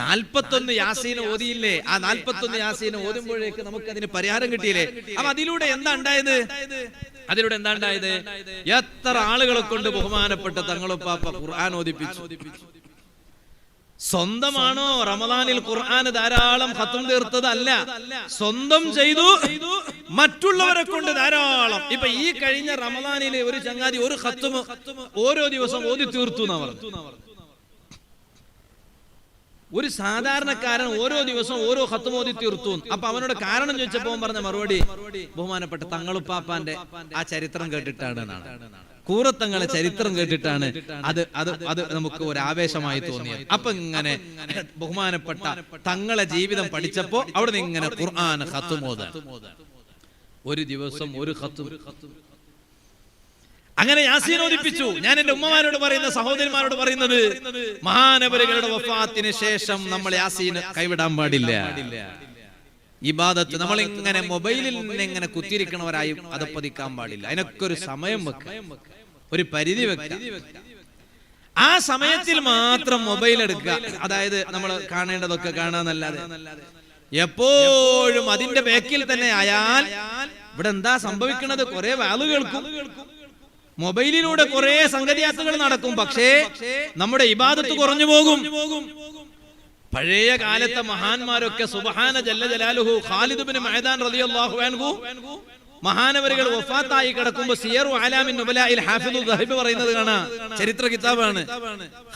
41 യാസീൻ ഓതിയില്ലേ? ആ 41 യാസീൻ ഓതുമ്പോഴേക്ക് നമുക്ക് അതിന് പരിഹാരം കിട്ടിയില്ലേ? അപ്പൊ അതിലൂടെ എന്താ ഉണ്ടായത്? എത്ര ആളുകളെ കൊണ്ട് ബഹുമാനപ്പെട്ട തങ്ങളുപ്പാപ്പ ഖുർആൻ ഓതിപ്പിച്ചു. സ്വന്തമാണോ റമദാനിൽ ഖുർആൻ ധാരാളം ഖത്ം തീർത്തത്? അല്ല, സ്വന്തം ചെയ്തു, മറ്റുള്ളവരെ കൊണ്ട് ധാരാളം. ഇപ്പൊ ഈ കഴിഞ്ഞ റമദാനിലെ ഒരു ചങ്ങാതി ഒരു ഖത്ം ഓരോ ദിവസം ഓതി തീർത്തു എന്നാ പറഞ്ഞു. ഒരു സാധാരണക്കാരൻ ഓരോ ദിവസം ഓരോ ഖത്ം ഓതി തീർത്തു. അപ്പൊ അവനോട് കാരണം ചോദിച്ചപ്പോ പറഞ്ഞ മറുപടി ബഹുമാനപ്പെട്ട തങ്ങളുപ്പാപ്പാന്റെ ആ ചരിത്രം കേട്ടിട്ടാണ് എന്നാണ്. കൂറത്തങ്ങളെ ചരിത്രം കേട്ടിട്ടാണ് അത് നമുക്ക് ഒരു ആവേശമായി തോന്നിയത്. അപ്പൊ ഇങ്ങനെ ബഹുമാനപ്പെട്ട തങ്ങളെ ജീവിതം പഠിച്ചപ്പോ അവിടെ നിന്ന് ഇങ്ങനെ ഖുർആൻ ഖത്ം ഓതാൻ, ഒരു ദിവസം ഒരു ഖത്ം. അങ്ങനെ യാസീൻ ഓതിപ്പിച്ചു. ഞാൻ എന്റെ ഉമ്മമാരോട് പറയുന്ന, സഹോദരിമാരോട് പറയുന്നത്, മഹാനവരുകളുടെ വഫാത്തിന് ശേഷം നമ്മൾ യാസീൻ കൈവിടാൻ പാടില്ല. ഇബാദത്ത് നമ്മൾ ഇങ്ങനെ മൊബൈലിൽ നിന്ന് ഇങ്ങനെ കുത്തിയിരിക്കണവരായി അതപ്പതിക്കാൻ പാടില്ല. അതിനൊക്കെ ഒരു സമയം വെക്കാം, ഒരു പരിധി വെക്കാം. ആ സമയത്തിൽ മാത്രം മൊബൈൽ എടുക്കുക. അതായത് നമ്മൾ കാണേണ്ടതൊക്കെ കാണാന്നല്ലാതെ എപ്പോഴും അതിന്റെ ബാക്കിൽ തന്നെ ആയാൽ ഇവിടെ എന്താ സംഭവിക്കുന്നത്? കുറെ വാല് കേൾക്കും, മൊബൈലിലൂടെ കുറെ സംഗതിയാത്തുകൾ നടക്കും, പക്ഷേ നമ്മുടെ ഇബാദത്ത് കുറഞ്ഞു പോകും. പഴയ കാലത്തെ മഹാന്മാരൊക്കെ സുബ്ഹാന ജല്ല ജലാലുഹു ഖാലിദ് ഇബ്നു മഅദാൻ റളിയല്ലാഹു അൻഹു മഹാനവരുകൾ വഫാത്തായി കിടക്കുമ്പോൾ സിയറു അലാമിൻ നുബലായിൽ ഹാഫിദുൽ ദഹബി പറയുന്നത് കാണാം. ചരിത്ര കിതാബാണ്.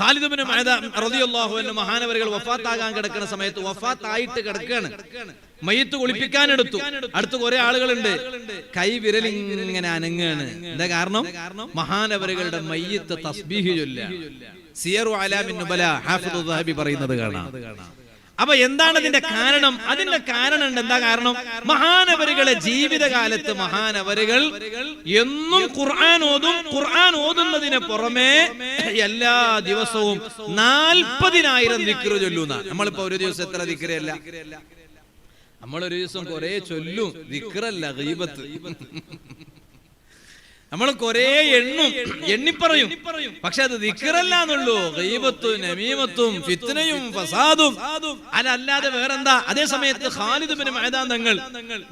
ഖാലിദ് ഇബ്നു മഅദാൻ റളിയല്ലാഹു അൻഹു മഹാനവരുകൾ വഫാത്താകാൻ കിടക്കുന്ന സമയത്ത് വഫാത്തായിട്ട് കിടക്കുകയാണ്. മയ്യിത്ത് കുളിപ്പിക്കാൻ എടുത്തു. അടുത്ത് കുറെ ആളുകളുണ്ട്. കൈ വിരൽ ഇങ്ങനെ അനങ്ങാണ്. എന്താ കാരണം? മഹാനവരുകളുടെ മയ്യിത്ത് തസ്ബീഹ് ചൊല്ലുക. സിയറു അലാമിൻ നുബല ഹാഫിദ് ദഹബി പറയുന്നത് കാണാം. അപ്പൊ എന്താണ് അതിന്റെ കാരണം? അതിന്റെ കാരണം എന്താ? കാരണം മഹാനവരുകളെ ജീവിതകാലത്ത് മഹാനവരുകൾ എന്നും ഖുർആൻ ഓതും. ഖുർആൻ ഓതുന്നതിന് പുറമെ എല്ലാ ദിവസവും 40,000 ദിക്ർ ചൊല്ലുന്ന. നമ്മളിപ്പോ ഒരു ദിവസം എത്ര ദിക്റല്ല? നമ്മളൊരു ദിവസം കുറെ ചൊല്ലും, ദിക്റല്ല ഗീബത്ത്. നമ്മൾ കുറെ എണ്ണിപ്പറയും, പക്ഷെ അത് ദിക്റല്ല എന്നുള്ളൂ. ഗീബത്തും നമീമത്തും ഫിത്നയും ഫസാദും അല്ലാതെ വേറെന്താ? അതേ സമയത്ത് ഖാലിദ് ഇബ്നു മഅദാൻ തങ്ങൾ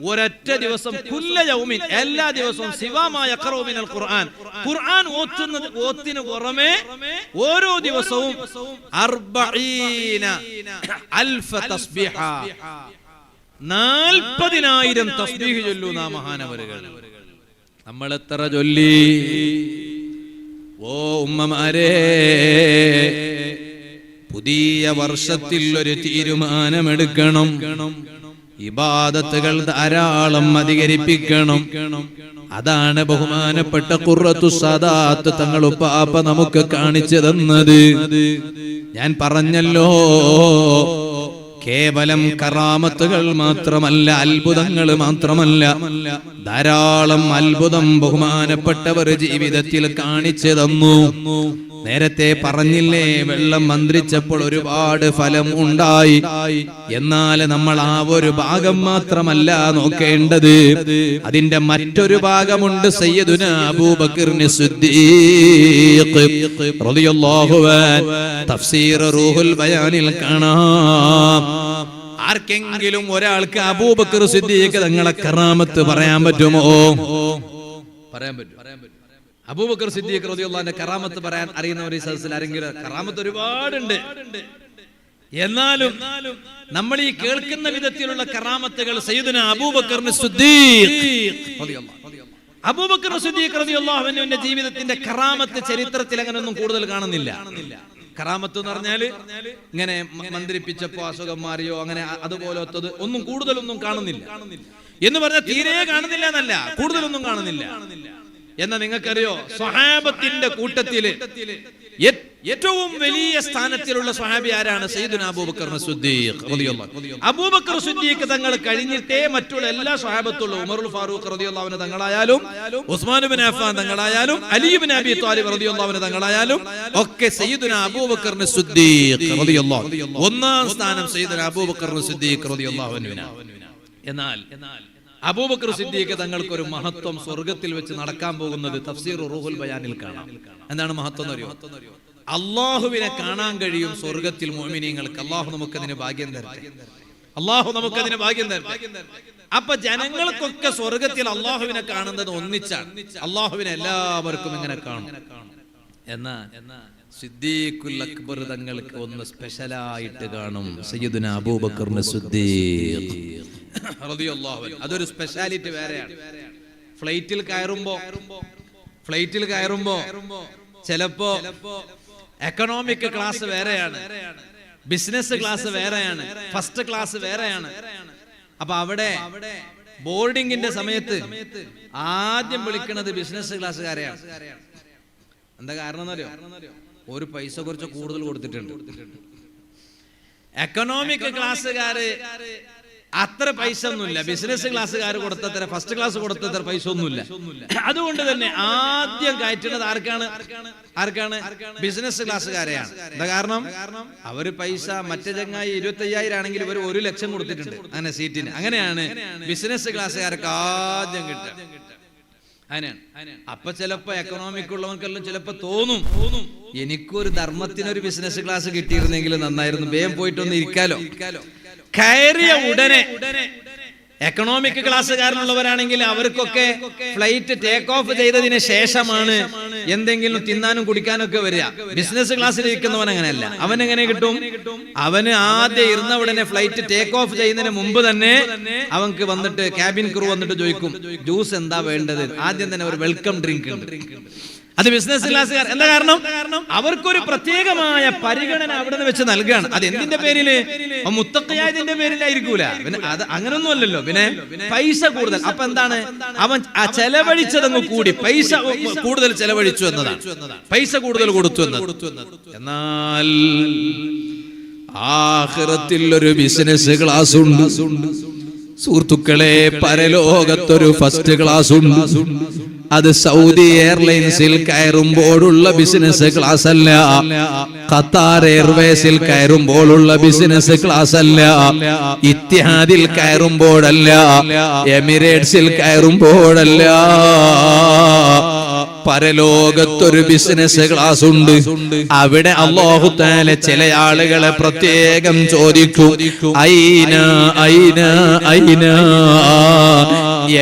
ഒരൊറ്റ ദിവസം കുല്ല യൗമിൻ, എല്ലാ ദിവസവും സിവാമായ യഖറഉ മിനൽ ഖുർആൻ, ഖുർആൻ ഓത്തിന് പുറമെ ഓരോ ദിവസവും 40,000 തസ്ബീഹ, 40,000 തസ്ബീഹ് ചൊല്ലുന്ന മഹാനവരുകൾ. നമ്മൾ എത്ര ചൊല്ലി? ഓ ഉമ്മമാരെ, പുതിയ വർഷത്തിൽ ഒരു തീരുമാനമെടുക്കണം. ഇബാദത്തുകൾ ധാരാളം അധികരിപ്പിക്കണം. അതാണ് ബഹുമാനപ്പെട്ട ഖുർറത്തു സാദാത്ത് തങ്ങൾ ഉപ്പാപ്പ നമുക്ക് കാണിച്ചു തന്നത്. ഞാൻ പറഞ്ഞല്ലോ, കേവലം കറാമത്തുകൾ മാത്രമല്ല, അത്ഭുതങ്ങൾ മാത്രമല്ല, ധാരാളം അത്ഭുതം ബഹുമാനപ്പെട്ടവർ ജീവിതത്തിൽ കാണിച്ചു തന്നു. നേരത്തെ പറഞ്ഞില്ലേ, വെള്ളം മന്ത്രിച്ചപ്പോൾ ഒരുപാട് ഫലം ഉണ്ടായി. എന്നാൽ നമ്മൾ ആ ഒരു ഭാഗം മാത്രമല്ല നോക്കേണ്ടത്, അതിന്റെ മറ്റൊരു ഭാഗമുണ്ട്. സയ്യിദുനാ അബൂബക്കറിന് സിദ്ദീഖ് റളിയല്ലാഹു അൻഹു തഫ്സീർ റൂഹുൽ ബയാനിൽ കാണാം. ആർക്കെങ്കിലും ഒരാൾക്ക് അബൂബക്കർ സിദ്ദീഖ് തങ്ങളെ കറാമത്ത് പറയാൻ പറ്റുമോ? പറയാൻ പറ്റും. അബൂബക്കർ സിദ്ദീഖ് റളിയല്ലാഹു അൻഹു കറാമത്ത് പറയാൻ അറിയുന്നവർ ഈ സദസ്സിൽ ആരെങ്കിലും? കറാമത്ത് ഒരുപാടുണ്ട്. എന്നാലും നമ്മൾ ഈ കേൾക്കുന്ന വിധത്തിലുള്ള കറാമത്തുകൾ സയ്യിദുനാ അബൂബക്കർ സിദ്ദീഖ് റളിയല്ലാഹു അൻഹുവിന്റെ ജീവിതത്തിന്റെ കറാമത്ത് ചരിത്രത്തിൽ അങ്ങനെയൊന്നും കൂടുതൽ കാണുന്നില്ല. കറാമത്ത് എന്ന് പറഞ്ഞാല് ഇങ്ങനെ മന്ത്രിപ്പിച്ചപ്പോ അസുഖം മാറിയോ അങ്ങനെ അതുപോലത്തത് ഒന്നും കൂടുതലൊന്നും കാണുന്നില്ല. എന്ന് പറഞ്ഞാൽ തീരെ കാണുന്നില്ല എന്നല്ല, കൂടുതലൊന്നും കാണുന്നില്ല. എന്നാ നിങ്ങൾക്കറിയോ, സ്വഹാബത്തിന്റെ കൂട്ടത്തില് ഏറ്റവും വലിയ സ്ഥാനത്തിലുള്ള സ്വഹാബി ആരാണ്? സയ്യിദുനാ അബൂബക്കർ സിദ്ദീഖ് റളിയല്ലാഹു അൻഹു. അബൂബക്കർ സിദ്ദീഖ് തങ്ങൾ കഴിഞ്ഞിട്ടേ മറ്റുള്ള എല്ലാ സ്വഹാബത്തുള്ള ഉമറുൽ ഫാറൂഖ് റളിയല്ലാഹു അൻഹു തങ്ങളായാലും, ഉസ്മാൻ ഇബ്നു അഫ്ഫാൻ തങ്ങളായാലും, അലി ഇബ്നു അബി ത്വാലിബ് റളിയല്ലാഹു അൻഹു തങ്ങളായാലും ഒക്കെ സയ്യിദുനാ അബൂബക്കർ സിദ്ദീഖ് റളിയല്ലാഹു അൻഹു ഒന്നാം സ്ഥാനം സയ്യിദുനാ അബൂബക്കർ സിദ്ദീഖ് റളിയല്ലാഹു അൻഹു. എന്നാൽ അബൂബക്കർ സിദ്ദീഖ് തങ്ങൾക്ക് ഒരു മഹത്വം സ്വർഗത്തിൽ വെച്ച് നടക്കാൻ പോകുന്നത് തഫ്സീർ റൂഹുൽ ബയാനിൽ കാണാം. എന്താണ് മഹത്വം എന്നറിയോ? അല്ലാഹുവിനെ കാണാൻ കഴിയും സ്വർഗത്തിൽ മുഅ്മിനീങ്ങൾക്ക്. അല്ലാഹു നമുക്കതിന് ഭാഗ്യം തരട്ടെ. അല്ലാഹു നമുക്കതിന് ഭാഗ്യം തരട്ടെ. അപ്പൊ ജനങ്ങൾക്കൊക്കെ സ്വർഗത്തിൽ അല്ലാഹുവിനെ കാണുന്നത് ഒന്നിച്ചാണ്. അല്ലാഹുവിനെ എല്ലാവർക്കും ഇങ്ങനെ കാണും. എന്നാ സിദ്ദീഖുൽ അക്ബർ തങ്ങൾക്ക് ഒന്ന് സ്പെഷ്യലായിട്ട് കാണും. സയ്യിദുനാ അബൂബക്കർ സിദ്ദീഖ് റളിയല്ലാഹു അൻഹു. അതൊരു സ്പെഷ്യാലിറ്റി വേറെയാണ്. ഫ്ലൈറ്റിൽ കയറുമ്പോ ചിലപ്പോ എക്കണോമിക് ക്ലാസ് വേറെയാണ്, ബിസിനസ് ക്ലാസ് വേറെയാണ്, ഫസ്റ്റ് ക്ലാസ് വേറെയാണ്. അപ്പൊ അവിടെ ബോർഡിങ്ങിന്റെ സമയത്ത് ആദ്യം വിളിക്കുന്നത് ബിസിനസ് ക്ലാസ്സുകാരെയാണ്. എന്താ കാരണം എന്നറിയോ? ഒരു പൈസ കുറച്ച് കൂടുതൽ കൊടുത്തിട്ടുണ്ട്. എക്കണോമിക് ക്ലാസ്സുകാര് അത്ര പൈസ ഒന്നുമില്ല, ബിസിനസ് ക്ലാസ്സുകാർ കൊടുത്തത്ര, ഫസ്റ്റ് ക്ലാസ് കൊടുത്തത്ര പൈസ ഒന്നുമില്ല. അതുകൊണ്ട് തന്നെ ആദ്യം കയറ്റുന്നത് ആർക്കാണ്? ബിസിനസ് ക്ലാസ്സുകാരെയാണ്. എന്താ കാരണം? അവര് പൈസ മറ്റേ ചങ്ങായി 25,000 ആണെങ്കിൽ ഇവർ 1,00,000 കൊടുത്തിട്ടുണ്ട് അങ്ങനെ സീറ്റിന്. അങ്ങനെയാണ് ബിസിനസ് ക്ലാസ്സുകാർക്ക് ആദ്യം കിട്ടുക. അപ്പൊ ചിലപ്പോ എക്കണോമിക് ഉള്ളവർക്കെല്ലാം ചിലപ്പോ തോന്നും, എനിക്കൊരു ധർമ്മത്തിനൊരു ബിസിനസ് ക്ലാസ് കിട്ടിയിരുന്നെങ്കിൽ നന്നായിരുന്നു, വേഗം പോയിട്ടൊന്ന് ഇരിക്കാലോ. കയറിയ ഉടനെ എക്കണോമിക് ക്ലാസ്സുകാരനുള്ളവരാണെങ്കിൽ അവർക്കൊക്കെ ഫ്ലൈറ്റ് ടേക്ക് ഓഫ് ചെയ്തതിന് ശേഷമാണ് എന്തെങ്കിലും തിന്നാനും കുടിക്കാനും ഒക്കെ വരിക. ബിസിനസ് ക്ലാസ്സിൽ ഇരിക്കുന്നവൻ അങ്ങനെയല്ല. അവൻ എങ്ങനെ കിട്ടും? അവന് ആദ്യം ഇരുന്ന ഉടനെ ഫ്ലൈറ്റ് ടേക്ക് ഓഫ് ചെയ്യുന്നതിന് മുമ്പ് തന്നെ അവൻക്ക് വന്നിട്ട് ക്യാബിൻ ക്രൂ വന്നിട്ട് ചോദിക്കും, ജ്യൂസ് എന്താ വേണ്ടത്? ആദ്യം തന്നെ ഒരു വെൽക്കം ഡ്രിങ്ക് ഉണ്ട്. അത് ബിസിനസ് ക്ലാസ്സുകാർ. എന്താ കാരണം? അവർക്കൊരു പ്രത്യേകമായ പരിഗണന അവിടെ നിന്ന് വെച്ച് നൽകുകയാണ്. അത് എന്തിന്റെ പേരില്? മുത്തഖിയായതിന്റെ പേരിലായിരിക്കൂല. പിന്നെ അത് അങ്ങനൊന്നും അല്ലല്ലോ. പിന്നെ പൈസ കൂടുതൽ. അപ്പൊ എന്താണ്? അവൻ ആ ചെലവഴിച്ചതങ്ങ് കൂടി, പൈസ കൂടുതൽ ചെലവഴിച്ചു എന്നതാണ്, പൈസ കൂടുതൽ കൊടുത്തു എന്നത്. എന്നാൽ ആഖിറത്തിൽ ഒരു ബിസിനസ് ക്ലാസ് ഉണ്ട് സുഹൃത്തുക്കളെ. പരലോകത്തൊരു ഫസ്റ്റ് ക്ലാസ് ഉണ്ട്. അത് സൗദി എയർലൈൻസിൽ കയറുമ്പോഴുള്ള ബിസിനസ് ക്ലാസ് അല്ല, ഖത്താർ എയർവേസിൽ കയറുമ്പോഴുള്ള ബിസിനസ് ക്ലാസ് അല്ല, ഇത്തിഹാദിൽ കയറുമ്പോഴല്ല, എമിറേറ്റ്സിൽ കയറുമ്പോഴല്ല. പരലോകത്തൊരു ബിസിനസ് ക്ലാസ് ഉണ്ട്. അവിടെ അല്ലാഹു തആല ചില ആളുകളെ പ്രത്യേകം ചോദിക്കും, ഐന ഐന ഐന,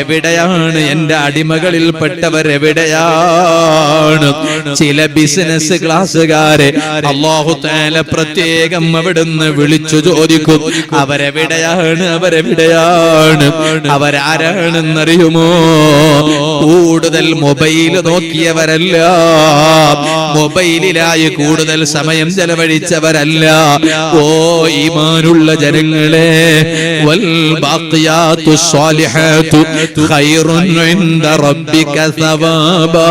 എവിടെയാണ് എന്റെ അടിമകളിൽപ്പെട്ടവർ, എവിടെയാണ്? ചില ബിസിനസ് ക്ലാസ്സുകാരെ അല്ലാഹു തആല പ്രത്യേകം അവിടുന്ന് വിളിച്ചു ചോദിക്കും, അവരെവിടെയാണ്, അവരെവിടെയാണ്? അവരാരാണെന്നറിയുമോ? കൂടുതൽ മൊബൈൽ നോക്കിയവരല്ല, മൊബൈലിലായി കൂടുതൽ സമയം ചെലവഴിച്ചവരല്ല. ഓ ഈമാനുള്ള ജനങ്ങളെ, വൽ ബാഖിയാത്തു സ്വാലിഹാത്തു ഖൈറുൻ ഇൻദ റബ്ബിക സവാബാ,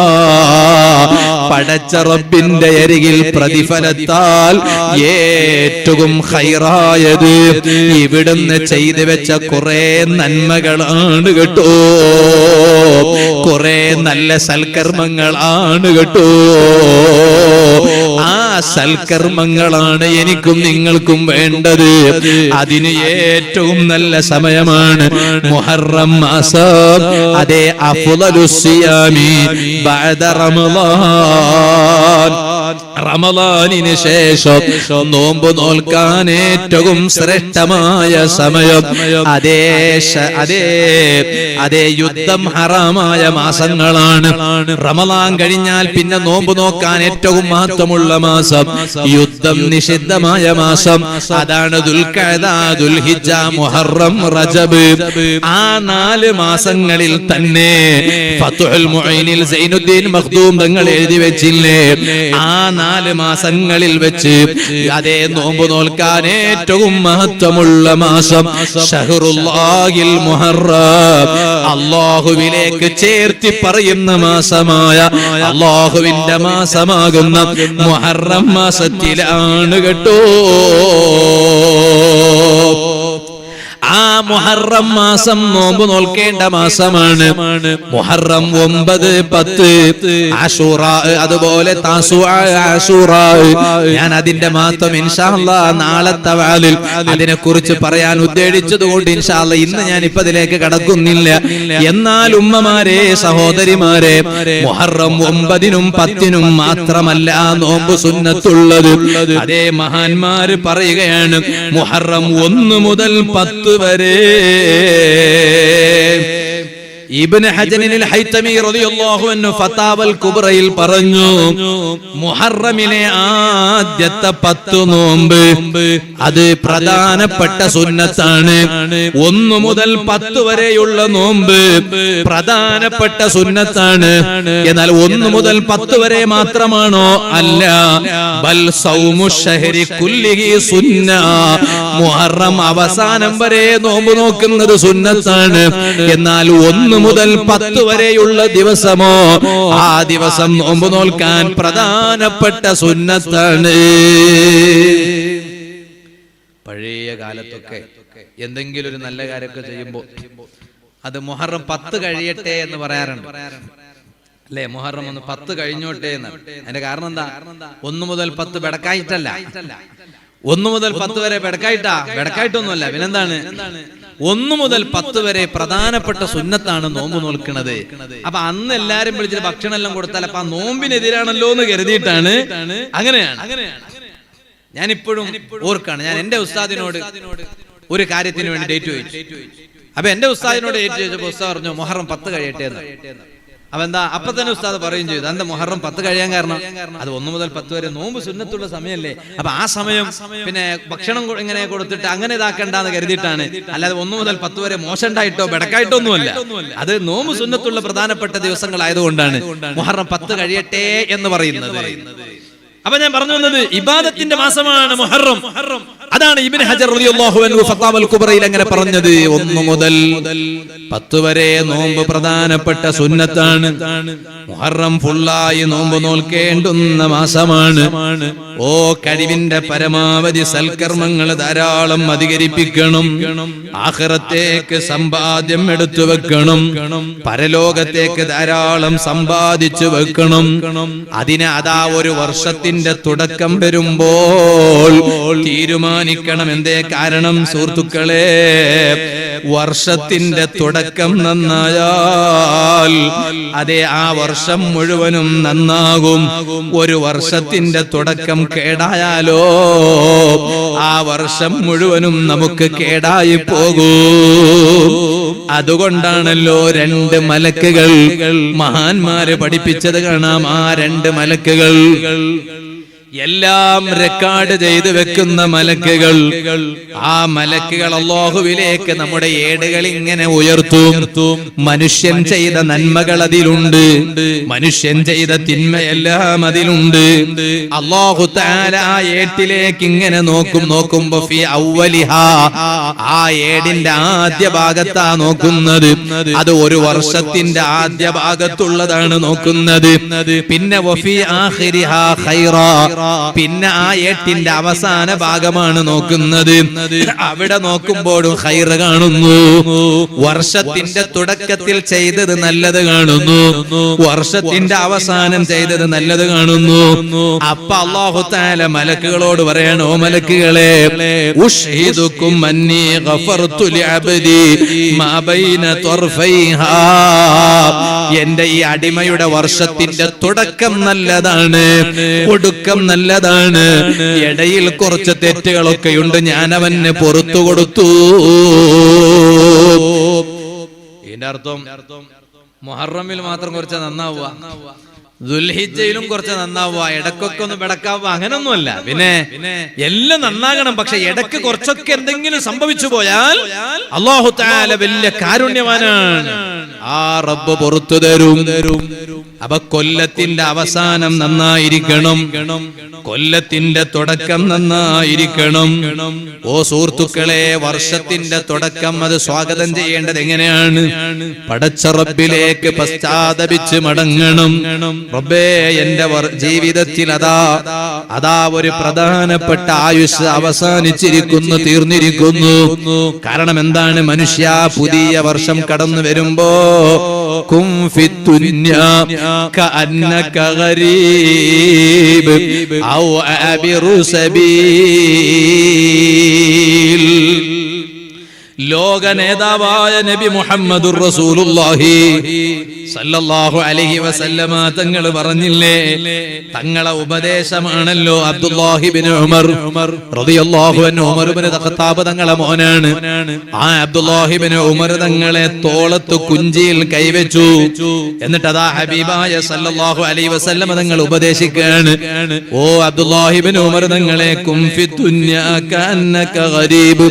പടച്ച റബ്ബിന്റെ അരികിൽ പ്രതിഫലത്താൽ ഏറ്റവും ഖൈറായത് ഇവിടുന്ന് ചെയ്തു വെച്ച കുറെ നന്മകളാണ് കേട്ടോ, കുറെ നല്ല സൽക്കർമ്മങ്ങളാണ് കേട്ടോ. ആ സൽക്കർമ്മങ്ങളാണ് എനിക്കും നിങ്ങൾക്കും വേണ്ടത്. അതിന് ഏറ്റവും നല്ല സമയമാണ് മുഹറം മാസം. അതേ, അഫ്ളലുസ് സിയാമി ബഅദ റമളാൻ, റമളാനിന് ശേഷം നോമ്പ് നോൽക്കാൻ ഏറ്റവും ശ്രേഷ്ഠമായ സമയം. അതേ യുദ്ധം ഹറാമായ മാസങ്ങളാണ്. റമളാൻ കഴിഞ്ഞാൽ പിന്നെ നോമ്പ് നോക്കാൻ ഏറ്റവും മഹത്വമുള്ള മാസം, യുദ്ധം നിഷിദ്ധമായ മാസം. അതാണ് ദുൽഖഅദ, ദുൽഹിജ്ജ, മുഹറം, റജബ്. ആ 4 മാസങ്ങളിൽ തന്നെ ഫത്ഹുൽ മുഈനിൽ സൈനുദ്ദീൻ മഖ്ദൂം തങ്ങൾ എഴുതി വെച്ചില്ലേ, ആ 4 മാസങ്ങളിൽ വെച്ച് അതേ നോമ്പ് നോൽക്കാൻ ഏറ്റവും മഹത്വമുള്ള മാസം ശഹ്റുല്ലാഹിൽ മുഹറം, അല്ലാഹുവിലേക്ക് ചേർത്തി പറയുന്ന മാസമായ അല്ലാഹുവിന്റെ മാസമാകുന്ന മുഹറം മാസത്തിലാണ് കേട്ടോ. ആ മുഹറം മാസം നോമ്പ് നോൽക്കേണ്ട മാസമാണ്. മുഹറം 9, 10, ആശൂറാ, അതുപോലെ താസുആ, ആശൂറാ. ഞാൻ അതിന്റെ മാത്രം ഇൻഷാ അല്ലാഹ് നാളത്തെ വാലിൽ അതിനെക്കുറിച്ച് പറയാൻ ഉദ്ദേശിച്ചതുകൊണ്ട് ഇൻഷാ അല്ലാഹ് ഇന്ന് ഞാൻ ഇപ്പൊ അതിലേക്ക് കടക്കുന്നില്ല. എന്നാൽ ഉമ്മമാരെ, സഹോദരിമാരെ, മുഹറം 9-നും 10-നും മാത്രമല്ല നോമ്പ് സുന്നത്തുള്ളത്. അതേ, മഹാന്മാര് പറയുകയാണ് മുഹറം 1 മുതൽ 10 വരെ. ഇബ്നു ഹജനിൽ ഹൈതമി റളിയല്ലാഹു അൻഹു ഫതാവൽ കുബ്രയിൽ പറഞ്ഞു, മുഹറമിലെ ആദ്യത്തെ 10 നോമ്പ് അത് പ്രധാനപ്പെട്ട സുന്നത്താണ്. 1 മുതൽ 10 വരെയുള്ള നോമ്പ് പ്രധാനപ്പെട്ട സുന്നത്താണ്. എന്നാൽ 1 മുതൽ 10 വരെ മാത്രമാണോ? അല്ല, ബൽ സൗമു ശഹരി കുല്ലിഹി സുന്ന, മുഹറം അവസാനം വരെ നോമ്പ് നോക്കുന്നത് സുന്നത്താണ്. എന്നാൽ 1 മുതൽ 10 വരെയുള്ള ദിവസമോ ആ ദിവസം നോമ്പ് നോൽക്കാൻ പ്രധാനപ്പെട്ട സുന്നത്താണ്. പഴയ കാലത്തൊക്കെ എന്തെങ്കിലും ഒരു നല്ല കാര്യമൊക്കെ ചെയ്യുമ്പോൾ അത് മുഹറം 10 കഴിയട്ടെ എന്ന് പറയാറുണ്ട് അല്ലേ? മുഹറം 10 കഴിഞ്ഞോട്ടെ എന്ന്. അതിന്റെ കാരണം എന്താ? 1 മുതൽ 10 ബെടക്കായിട്ടല്ല, 1 മുതൽ 10 വരെ ബെടക്കായിട്ടൊന്നുമല്ല. പിന്നെന്താണ്? 1 മുതൽ 10 വരെ പ്രധാനപ്പെട്ട സുന്നത്താണ് നോമ്പ് നോൽക്കുന്നത്. അപ്പൊ അന്ന് എല്ലാരും വിളിച്ചിട്ട് ഭക്ഷണം എല്ലാം കൊടുത്താൽ അപ്പൊ ആ നോമ്പിനെതിരാണല്ലോ എന്ന് കരുതിയിട്ടാണ്. അങ്ങനെയാണ്. ഞാനിപ്പോഴും ഓർക്കാണ്, ഞാൻ എന്റെ ഉസ്താദിനോട് ഒരു കാര്യത്തിന് വേണ്ടി ഡേറ്റ് ചോദിച്ചു. അപ്പൊ എന്റെ ഉസ്താദിനോട് ഡേറ്റ് ചോദിച്ചപ്പോ ഉസ്താദ് പറഞ്ഞു മുഹറം 10 കഴിയട്ടെ എന്ന്. അപ്പൊ എന്താ അപ്പൊ തന്നെ ഉസ്താദ് പറയും ചെയ്തു, എന്താ മുഹറം 10 കഴിയാൻ കാരണം അത് 1 മുതൽ 10 വരെ നോമ്പ് സുന്നത്തുള്ള സമയമല്ലേ. അപ്പൊ ആ സമയം പിന്നെ ഭക്ഷണം ഇങ്ങനെ കൊടുത്തിട്ട് അങ്ങനെ ഇതാക്കണ്ടെന്ന് കരുതിയിട്ടാണ്. അല്ലാതെ 1 മുതൽ 10 വരെ മോശണ്ടായിട്ടോ ബെടക്കായിട്ടോ ഒന്നുമല്ല. അത് നോമ്പ് സുന്നത്തുള്ള പ്രധാനപ്പെട്ട ദിവസങ്ങളായതുകൊണ്ടാണ് മുഹറം 10 കഴിയട്ടെ എന്ന് പറയുന്നത്. അപ്പൊ ഞാൻ പറഞ്ഞു വന്നത് ഇബാദത്തിന്റെ മാസമാണ് മുഹറം. അതാണ് ഇബ്നു ഹജർ റളിയല്ലാഹു അൻഹു ഫത്താവൽ കുബ്രയിൽ അങ്ങനെ പറഞ്ഞത്. 1 മുതൽ 10 വരെ നോമ്പ് പ്രധാനപ്പെട്ട സുന്നത്താണ്. മുഹറം ഫുള്ളായി നോമ്പ് നോൽക്കേണ്ടുന്ന മാസമാണ്. ഓ കഴിവിന്റെ പരമാവധി സൽക്കർമ്മങ്ങൾ ധാരാളം അധികരിപ്പിക്കണം. ആഖിറത്തേക്ക് സമ്പാദ്യം എടുത്തു വെക്കണം. പരലോകത്തേക്ക് ധാരാളം സമ്പാദിച്ചു വെക്കണം. അതിന് അതാ ഒരു വർഷത്തിന്റെ തുടക്കം വരുമ്പോൾ തീരുമാനിക്കണം. എന്തേ കാരണം? സുഹൃത്തുക്കളെ, വർഷത്തിന്റെ തുടക്കം നന്നായാൽ അതെ ആ വർഷം മുഴുവനും നന്നാകും. ഒരു വർഷത്തിന്റെ തുടക്കം കേടായാലോ ആ വർഷം മുഴുവനും നമുക്ക് കേടായി പോകൂ. അതുകൊണ്ടാണല്ലോ 2 മലക്കുകൾ മഹാന്മാര് പഠിപ്പിച്ചത് കാണാം. ആ 2 മലക്കുകൾ എല്ലാം റെക്കോർഡ് ചെയ്തു വെക്കുന്ന മലക്കുകൾ. ആ മലക്കുകൾ അല്ലാഹുവിലേക്ക് നമ്മുടെ ഏടുകൾ ഇങ്ങനെ ഉയർത്തും. മനുഷ്യൻ ചെയ്ത നന്മകൾ അതിലുണ്ട്, മനുഷ്യൻ ചെയ്ത തിന്മയെല്ലാം അതിലുണ്ട്. അല്ലാഹു തആല ആ ഏട്ടിലേക്ക് ഇങ്ങനെ നോക്കുമ്പോ ഫി അവ്വലിഹാ, ആ ഏടിന്റെ ആദ്യ ഭാഗത്താ നോക്കുന്നത്. അത് ഒരു വർഷത്തിന്റെ ആദ്യ ഭാഗത്തുള്ളതാണ് നോക്കുന്നത്. പിന്നെ വഫി ആഖിരിഹാ ഖൈറാ, പിന്നെ ആ ഏട്ടിന്റെ അവസാന ഭാഗമാണ് നോക്കുന്നത്. അവിടെ നോക്കുമ്പോഴും ഖൈറ് കാണുന്നു. വർഷത്തിന്റെ തുടക്കത്തിൽ ചെയ്തത് നല്ലത് കാണുന്നു, വർഷത്തിന്റെ അവസാനം ചെയ്തത് നല്ലത് കാണുന്നു. അപ്പൊ അല്ലാഹു തആല മലക്കുകളോട് പറയാണ്, ഓ മലക്കുകളെ, ഉഷ്ഹിദുക്കും അന്നീ ഗഫർതു ലിഅബ്ദി മാ ബൈന ത്വർഫൈഹാ, എന്റെ ഈ അടിമയുടെ വർഷത്തിന്റെ തുടക്കം നല്ലതാണ്, ഒടുക്കം നല്ലതാണ്, ഇടയിൽ കുറച്ച് തെറ്റുകളൊക്കെയുണ്ട്, ഞാൻ അവന് പുറത്തു കൊടുത്തു. ഇതിന്റെ അർത്ഥം മുഹറമിൽ മാത്രം കുറച്ച് നന്നാവുക, ദുൽഹിജ്ജയിലും കുറച്ച് നന്നാവുക, ഇടക്കൊക്കെ ഒന്ന് ബെടക്കാവുക, അങ്ങനൊന്നുമല്ല. പിന്നെ എല്ലാം നന്നാകണം. പക്ഷെ ഇടക്ക് കുറച്ചൊക്കെ എന്തെങ്കിലും സംഭവിച്ചു പോയാൽ അല്ലാഹു തആല വലിയ കാരുണ്യവാനാണ്, ആ റബ്ബ് പുറത്തു തരും. അപ്പൊ കൊല്ലത്തിന്റെ അവസാനം നന്നായിരിക്കണം, കൊല്ലത്തിന്റെ തുടക്കം നന്നായിരിക്കണം. ഓ സുഹൃത്തുക്കളെ, വർഷത്തിന്റെ തുടക്കം അത് സ്വാഗതം ചെയ്യേണ്ടത് എങ്ങനെയാണ്? പടച്ച റബ്ബിലേക്ക് പശ്ചാത്തപിച്ച് മടങ്ങണം. റബ്ബേ, എന്റെ ജീവിതത്തിൽ അതാ ഒരു പ്രധാനപ്പെട്ട ആയുസ് അവസാനിച്ചിരിക്കുന്നു, തീർന്നിരിക്കുന്നു. കാരണം എന്താണ്? മനുഷ്യ, പുതിയ വർഷം കടന്നു വരുമ്പോ കും ഫിദ്ദുന്യാ കഅന്നക ഗരീബ് ഔ അബിറു സബീൽ. ലോക നേതാവായ നബി മുഹമ്മദുർ റസൂലുള്ളാഹി സല്ലല്ലാഹു അലൈഹി വസല്ലമ തങ്ങൾ പറഞ്ഞില്ലേ, തങ്ങളെ ഉപദേശമാണല്ലോ അബ്ദുല്ലാഹി ഇബ്നു ഉമർ റളിയല്ലാഹു അൻഹു, ഉമർ ഇബ്നു ഖത്താബ് തങ്ങളെ മോനാണ്. ആ അബ്ദുല്ലാഹി ഇബ്നു ഉമർ തങ്ങളെ തോളത്ത് കുഞ്ചിയിൽ കൈവച്ചു. എന്നിട്ട് അതാ ഹബീബായ സല്ലല്ലാഹു അലൈഹി വസല്ലമ തങ്ങൾ ഉപദേശിക്കുകയാണ്, ഓ അബ്ദുല്ലാഹി ഇബ്നു ഉമർ തങ്ങളെ, കും ഫിദ്ദുന്യാ കഅന്നക ഗരീബ്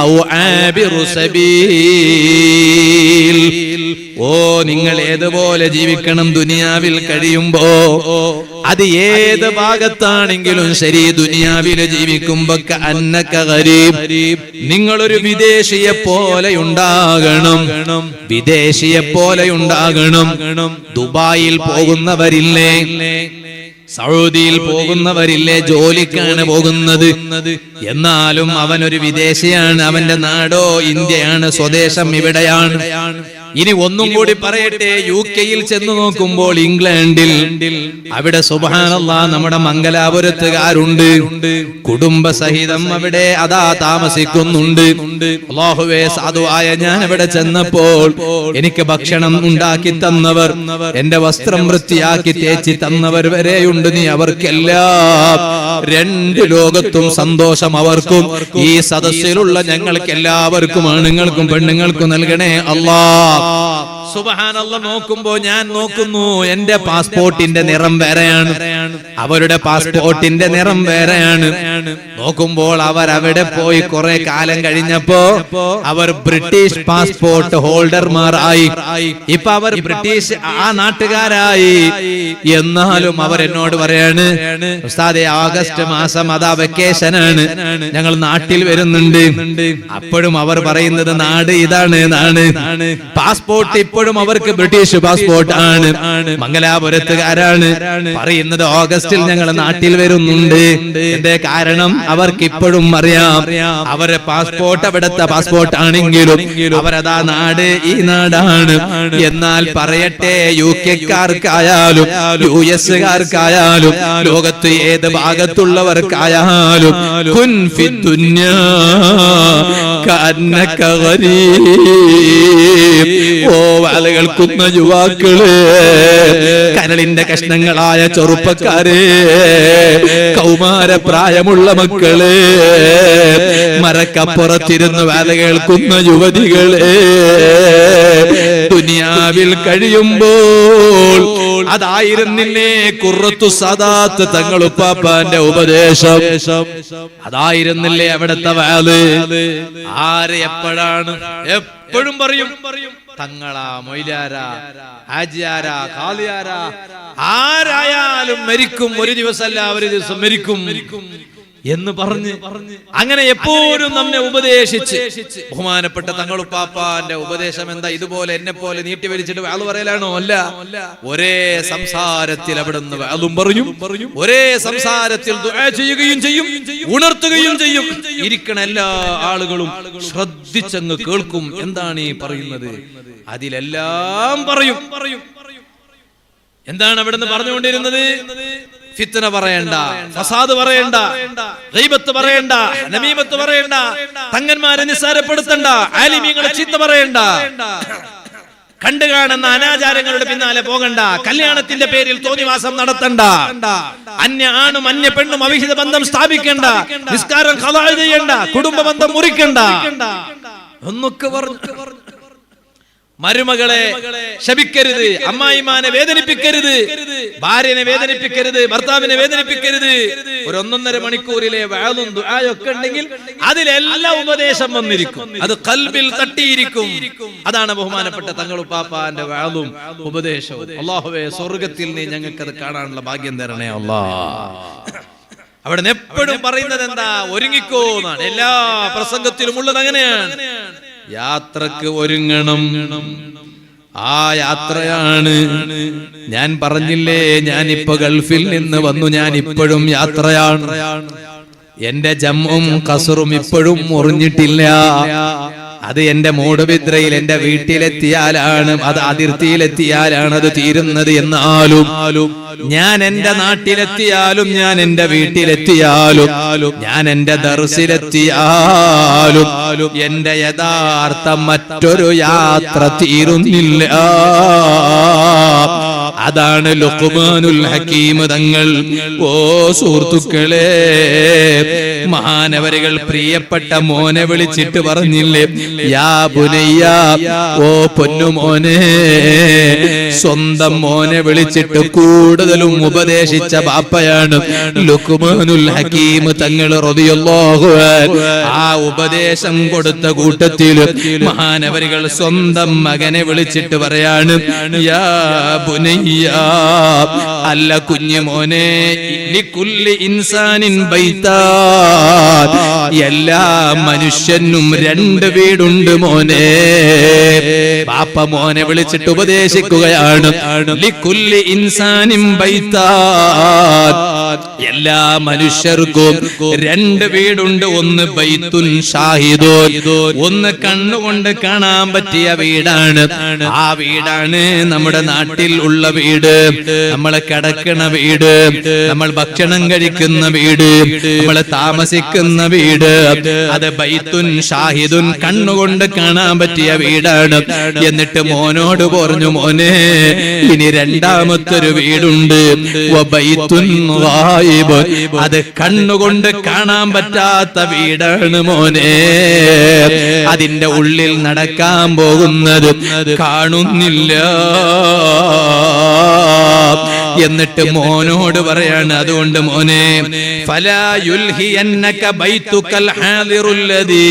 ഔ ആബിറു സബീൽ. ഓ നിങ്ങൾ ഏതുപോലെ ജീവിക്കണം ദുനിയാവിൽ കഴിയുമ്പോ, അത് ഏത് ഭാഗത്താണെങ്കിലും ശരി, ദുനിയാവില് ജീവിക്കുമ്പോ കഅന്നക ഗരീബ്, നിങ്ങളൊരു വിദേശിയെ പോലെ ഉണ്ടാകണം, വിദേശിയെ പോലെ ഉണ്ടാകണം. ദുബായിൽ പോകുന്നവരില്ലേ, സൗദിയിൽ പോകുന്നവരില്ലേ, ജോലിക്കാണ് പോകുന്നത്, എന്നാലും അവനൊരു വിദേശിയാണ്, അവന്റെ നാടോ ഇന്ത്യയാണ്, സ്വദേശം ഇവിടെയാണ്. ഇനി ഒന്നും കൂടി പറയട്ടെ, UK-യിൽ ചെന്ന് നോക്കുമ്പോൾ, ഇംഗ്ലണ്ടിൽ, അവിടെ സുബ്ഹാനല്ലാഹ് നമ്മുടെ മംഗലാപുരത്തുകാരുണ്ട്, കുടുംബസഹിതം അവിടെ അതാ താമസിക്കുന്നുണ്ട്. അല്ലാഹുവേ, സാധുവായ ഞാൻ അവിടെ ചെന്നപ്പോൾ എനിക്ക് ഭക്ഷണം ഉണ്ടാക്കി തന്നവർ, എന്റെ വസ്ത്രം വൃത്തിയാക്കി തേച്ച് തന്നവർ വരെയുണ്ട്. നീ അവർക്കെല്ലാം 2 ലോകത്തും സന്തോഷം അവർക്കും ഈ സദസ്സിലുള്ള ഞങ്ങൾക്ക് എല്ലാവർക്കും, ആണുങ്ങൾക്കും പെണ്ണുങ്ങൾക്കും നൽകണേ അല്ലാഹ്. സുബ്ഹാനല്ലാഹ് നോക്കുമ്പോ ഞാൻ നോക്കുന്നു, എന്റെ പാസ്പോർട്ടിന്റെ നിറം വേറെയാണ്, അവരുടെ പാസ്പോർട്ടിന്റെ നിറം വേറെയാണ്. നോക്കുമ്പോൾ അവർ അവിടെ പോയി കുറെ കാലം കഴിഞ്ഞപ്പോ അവർ ബ്രിട്ടീഷ് പാസ്പോർട്ട് ഹോൾഡർമാർ ആയി. ഇപ്പൊ അവർ ബ്രിട്ടീഷ് ആ നാട്ടുകാരായി. എന്നാലും അവർ എന്നോട് പറയാണ്, ഉസ്താദേ ആഗസ്റ്റ് മാസം അതാ വെക്കേഷൻ ആണ്, ഞങ്ങൾ നാട്ടിൽ വരുന്നുണ്ട്. അപ്പോഴും അവർ പറയുന്നത് നാട് ഇതാണ് എന്നാണ്. പാസ്പോർട്ട് ഇപ്പോഴും അവർക്ക് ബ്രിട്ടീഷ് പാസ്പോർട്ട് ആണ്. മംഗലാപുരത്തുകാരാണ് പറയുന്നത് ഓഗസ്റ്റിൽ ഞങ്ങൾ നാട്ടിൽ വരുന്നുണ്ട്. എന്തേ കാരണം? അവർക്ക് ഇപ്പോഴും അറിയാം അവരുടെ പാസ്പോർട്ട് അവിടുത്തെ പാസ്പോർട്ട് ആണെങ്കിലും അവരതാ നാട് ഈ നാടാണ്. എന്നാൽ പറയട്ടെ, UK-ക്കാർക്കായാലും US-കാർക്കായാലും ലോകത്ത് ഏത് ഭാഗത്തുള്ളവർക്കായാലും കുൻ ഫി ദുനിയാ കഅന്നക ഗരീബ്. ഓ വാല കേൾക്കുന്ന യുവാക്കളെ, കരളിന്റെ കഷ്ണങ്ങളായ ചെറുപ്പക്കാരെ, കൗമാരപ്രായമുള്ള മക്കളെ, മരക്കപ്പുറത്തിരുന്ന് വാല കേൾക്കുന്ന യുവതികളെ, ദുനിയാവിൽ കഴിയുമ്പോൾ അതായിരുന്നില്ലേ ഖുർറത്തു സദാത്ത് തങ്ങളുപ്പാപ്പാന്റെ ഉപദേശം? അതായിരുന്നില്ലേ അവിടുത്തെ വാല്? ആര് എപ്പോഴാണ് എപ്പോഴും പറയും തങ്ങളാ, മൊയ്ലാരാ, ഹാജിയാരാ, ഖാലിയാരാ, ആരായാലും മരിക്കും, ഒരു ദിവസമല്ല ഒരു ദിവസം മരിക്കും എന്ന് പറഞ്ഞ് അങ്ങനെ എപ്പോഴും നമ്മെ ഉപദേശിച്ച് ബഹുമാനപ്പെട്ട തങ്ങളുപ്പാപ്പാന്റെ ഉപദേശം എന്താ? ഇതുപോലെ എന്നെ പോലെ നീട്ടി വലിച്ചിട്ട് വാള് പറയലാണോ? അല്ല. ഒരേ സംസാരത്തിൽ അവിടുന്ന് വാളും പറയും, ഒരേ സംസാരത്തിൽ ദുആ ചെയ്യുകയും ചെയ്യും, ഉണർത്തുകയും ചെയ്യും. ഇരിക്കണ എല്ലാ ആളുകളും ശ്രദ്ധിച്ചങ്ങ് കേൾക്കും. എന്താണ് ഈ പറയുന്നത്? അതിലെല്ലാം പറയും. എന്താണ് അവിടുന്ന് പറഞ്ഞുകൊണ്ടിരുന്നത്? ഫിത്ന പറയണ്ട, ഫസാദ് പറയണ്ട, ഗീബത്ത് പറയണ്ട, നമീമത്ത് പറയണ്ട, തങ്ങന്മാരെ നിസ്സാരപ്പെടുത്തണ്ട, ആലിമീങ്ങളെ ചീത്ത പറയണ്ട, കണ്ടു കാണുന്ന അനാചാരങ്ങളുടെ പിന്നാലെ പോകണ്ട, കല്യാണത്തിന്റെ പേരിൽ തോന്നിവാസം നടത്തണ്ട, അന്യ ആണും അന്യ പെണ്ണും അവിഹിത ബന്ധം സ്ഥാപിക്കണ്ട, നിസ്കാരം ഖളാ ചെയ്യണ്ട, കുടുംബ ബന്ധം മുറിക്കണ്ട എന്നൊക്കെ പറഞ്ഞു. മരുമകളെ ശപിക്കരുത്, അമ്മായിമാനെ വേദനിപ്പിക്കരുത്, ഭാര്യനെ വേദനിപ്പിക്കരുത്, ഭർത്താവിനെ വേദനിപ്പിക്കരുത്. ഒരു 1.5 മണിക്കൂറിലെ വഅദും ദുആയൊക്കെ ഉണ്ടെങ്കിൽ അതിലെല്ലാം ഉപദേശം വന്നിരിക്കും, അത് ഖൽബിൽ തട്ടിയിരിക്കും. അതാണ് ബഹുമാനപ്പെട്ട തങ്ങളുപ്പാപ്പാന്റെ വഅദും ഉപദേശവും. അല്ലാഹുവേ, സ്വർഗ്ഗത്തിൽ നീ ഞങ്ങൾക്ക് അത് കാണാനുള്ള ഭാഗ്യം തരണേ അല്ലാഹ്. അവിടെ എപ്പോഴും പറയുന്നത് എന്താ? ഒരുങ്ങിക്കോ എന്നാണ്. എല്ലാ പ്രസംഗത്തിലും ഉള്ളത് അങ്ങനെയാണ്. യാത്രക്ക് ഒരുങ്ങണം. ആ യാത്രയാണ്. ഞാൻ പറഞ്ഞില്ലേ, ഞാനിപ്പോ ഗൾഫിൽ നിന്ന് വന്നു, ഞാൻ ഇപ്പോഴും യാത്രയാണ്. എന്റെ ജമ്മും ഖസറും ഇപ്പോഴും മുറിഞ്ഞിട്ടില്ല. അത് എന്റെ മൂടുബിദ്രയിൽ എന്റെ വീട്ടിലെത്തിയാലാണ്, അത് അതിർത്തിയിലെത്തിയാലാണ് അത് തീരുന്നത്. എന്നാലും ഞാൻ എന്റെ നാട്ടിലെത്തിയാലും, ഞാൻ എന്റെ വീട്ടിലെത്തിയാലും, ഞാൻ എന്റെ ദർസിലെത്തിയാലും എന്റെ യഥാർത്ഥ മറ്റൊരു യാത്ര തീരുന്നില്ല. അതാണ് ലുഖ്മാനുൽ ഹകീം തങ്ങൾ. ഓ സുഹൃത്തുക്കളെ, മഹാനവരുകൾ പ്രിയപ്പെട്ട മോനെ വിളിച്ചിട്ട് പറഞ്ഞില്ലേ, യാ ബുനയ്യ, ഓ പൊന്നുമോനെ. സ്വന്തം മോനെ വിളിച്ചിട്ട് കൂടുതലും ഉപദേശിച്ച ബാപ്പയാണ് ലുഖ്മാനുൽ ഹകീം തങ്ങൾ റളിയല്ലാഹു അൻഹു. ആ ഉപദേശം കൊടുത്ത കൂട്ടത്തിൽ മഹാനവരുകൾ സ്വന്തം മകനെ വിളിച്ചിട്ട് പറയാണ്, യാ ബുനയ്യ, അല്ല കുഞ്ഞുമോനെ, ലികുല്ലി ഇൻസാനിൻ ബൈതാൻ, എല്ലാ മനുഷ്യനും 2 വീടുണ്ട് മോനെ. ബാപ്പ മോനെ വിളിച്ചിട്ട് ഉപദേശിക്കുകയാണ്, ലികുല്ലി ഇൻസാനിൻ ബൈതാൻ, എല്ലാ മനുഷ്യർക്കും 2 വീടുണ്ട്. ഒന്ന് ബൈത്തുൻ ഷാഹിദൂൻ, ഒന്ന് കണ്ണുകൊണ്ട് കാണാൻ പറ്റിയ വീടാണ്. ആ വീടാണ് നമ്മുടെ നാട്ടിൽ ഉള്ള വീട്, നമ്മൾ കിടക്കണ വീട്, നമ്മൾ ഭക്ഷണം കഴിക്കുന്ന വീട്, നമ്മൾ താമസിക്കുന്ന വീട്. വീട് അത് ബൈത്തുൻ ഷാഹിദുൻ, കണ്ണുകൊണ്ട് കാണാൻ പറ്റിയ വീടാണ്. എന്നിട്ട് മോനോട് പറഞ്ഞു, മോനെ ഇനി രണ്ടാമത്തൊരു വീടുണ്ട്, വബൈത്തുൻ ഗായിബുൻ, അത് കണ്ണുകൊണ്ട് കാണാൻ പറ്റാത്ത വീടാണ് മോനെ. അതിന്റെ ഉള്ളിൽ നടക്കാൻ പോകുന്നത് കാണുന്നില്ല. എന്നിട്ട് മോനോട് പറയാണ്, അതുകൊണ്ട് മോനെ ഫലാ യുൽഹിയന്നക ബൈതുകൽ ഹാദിറുല്ലദീ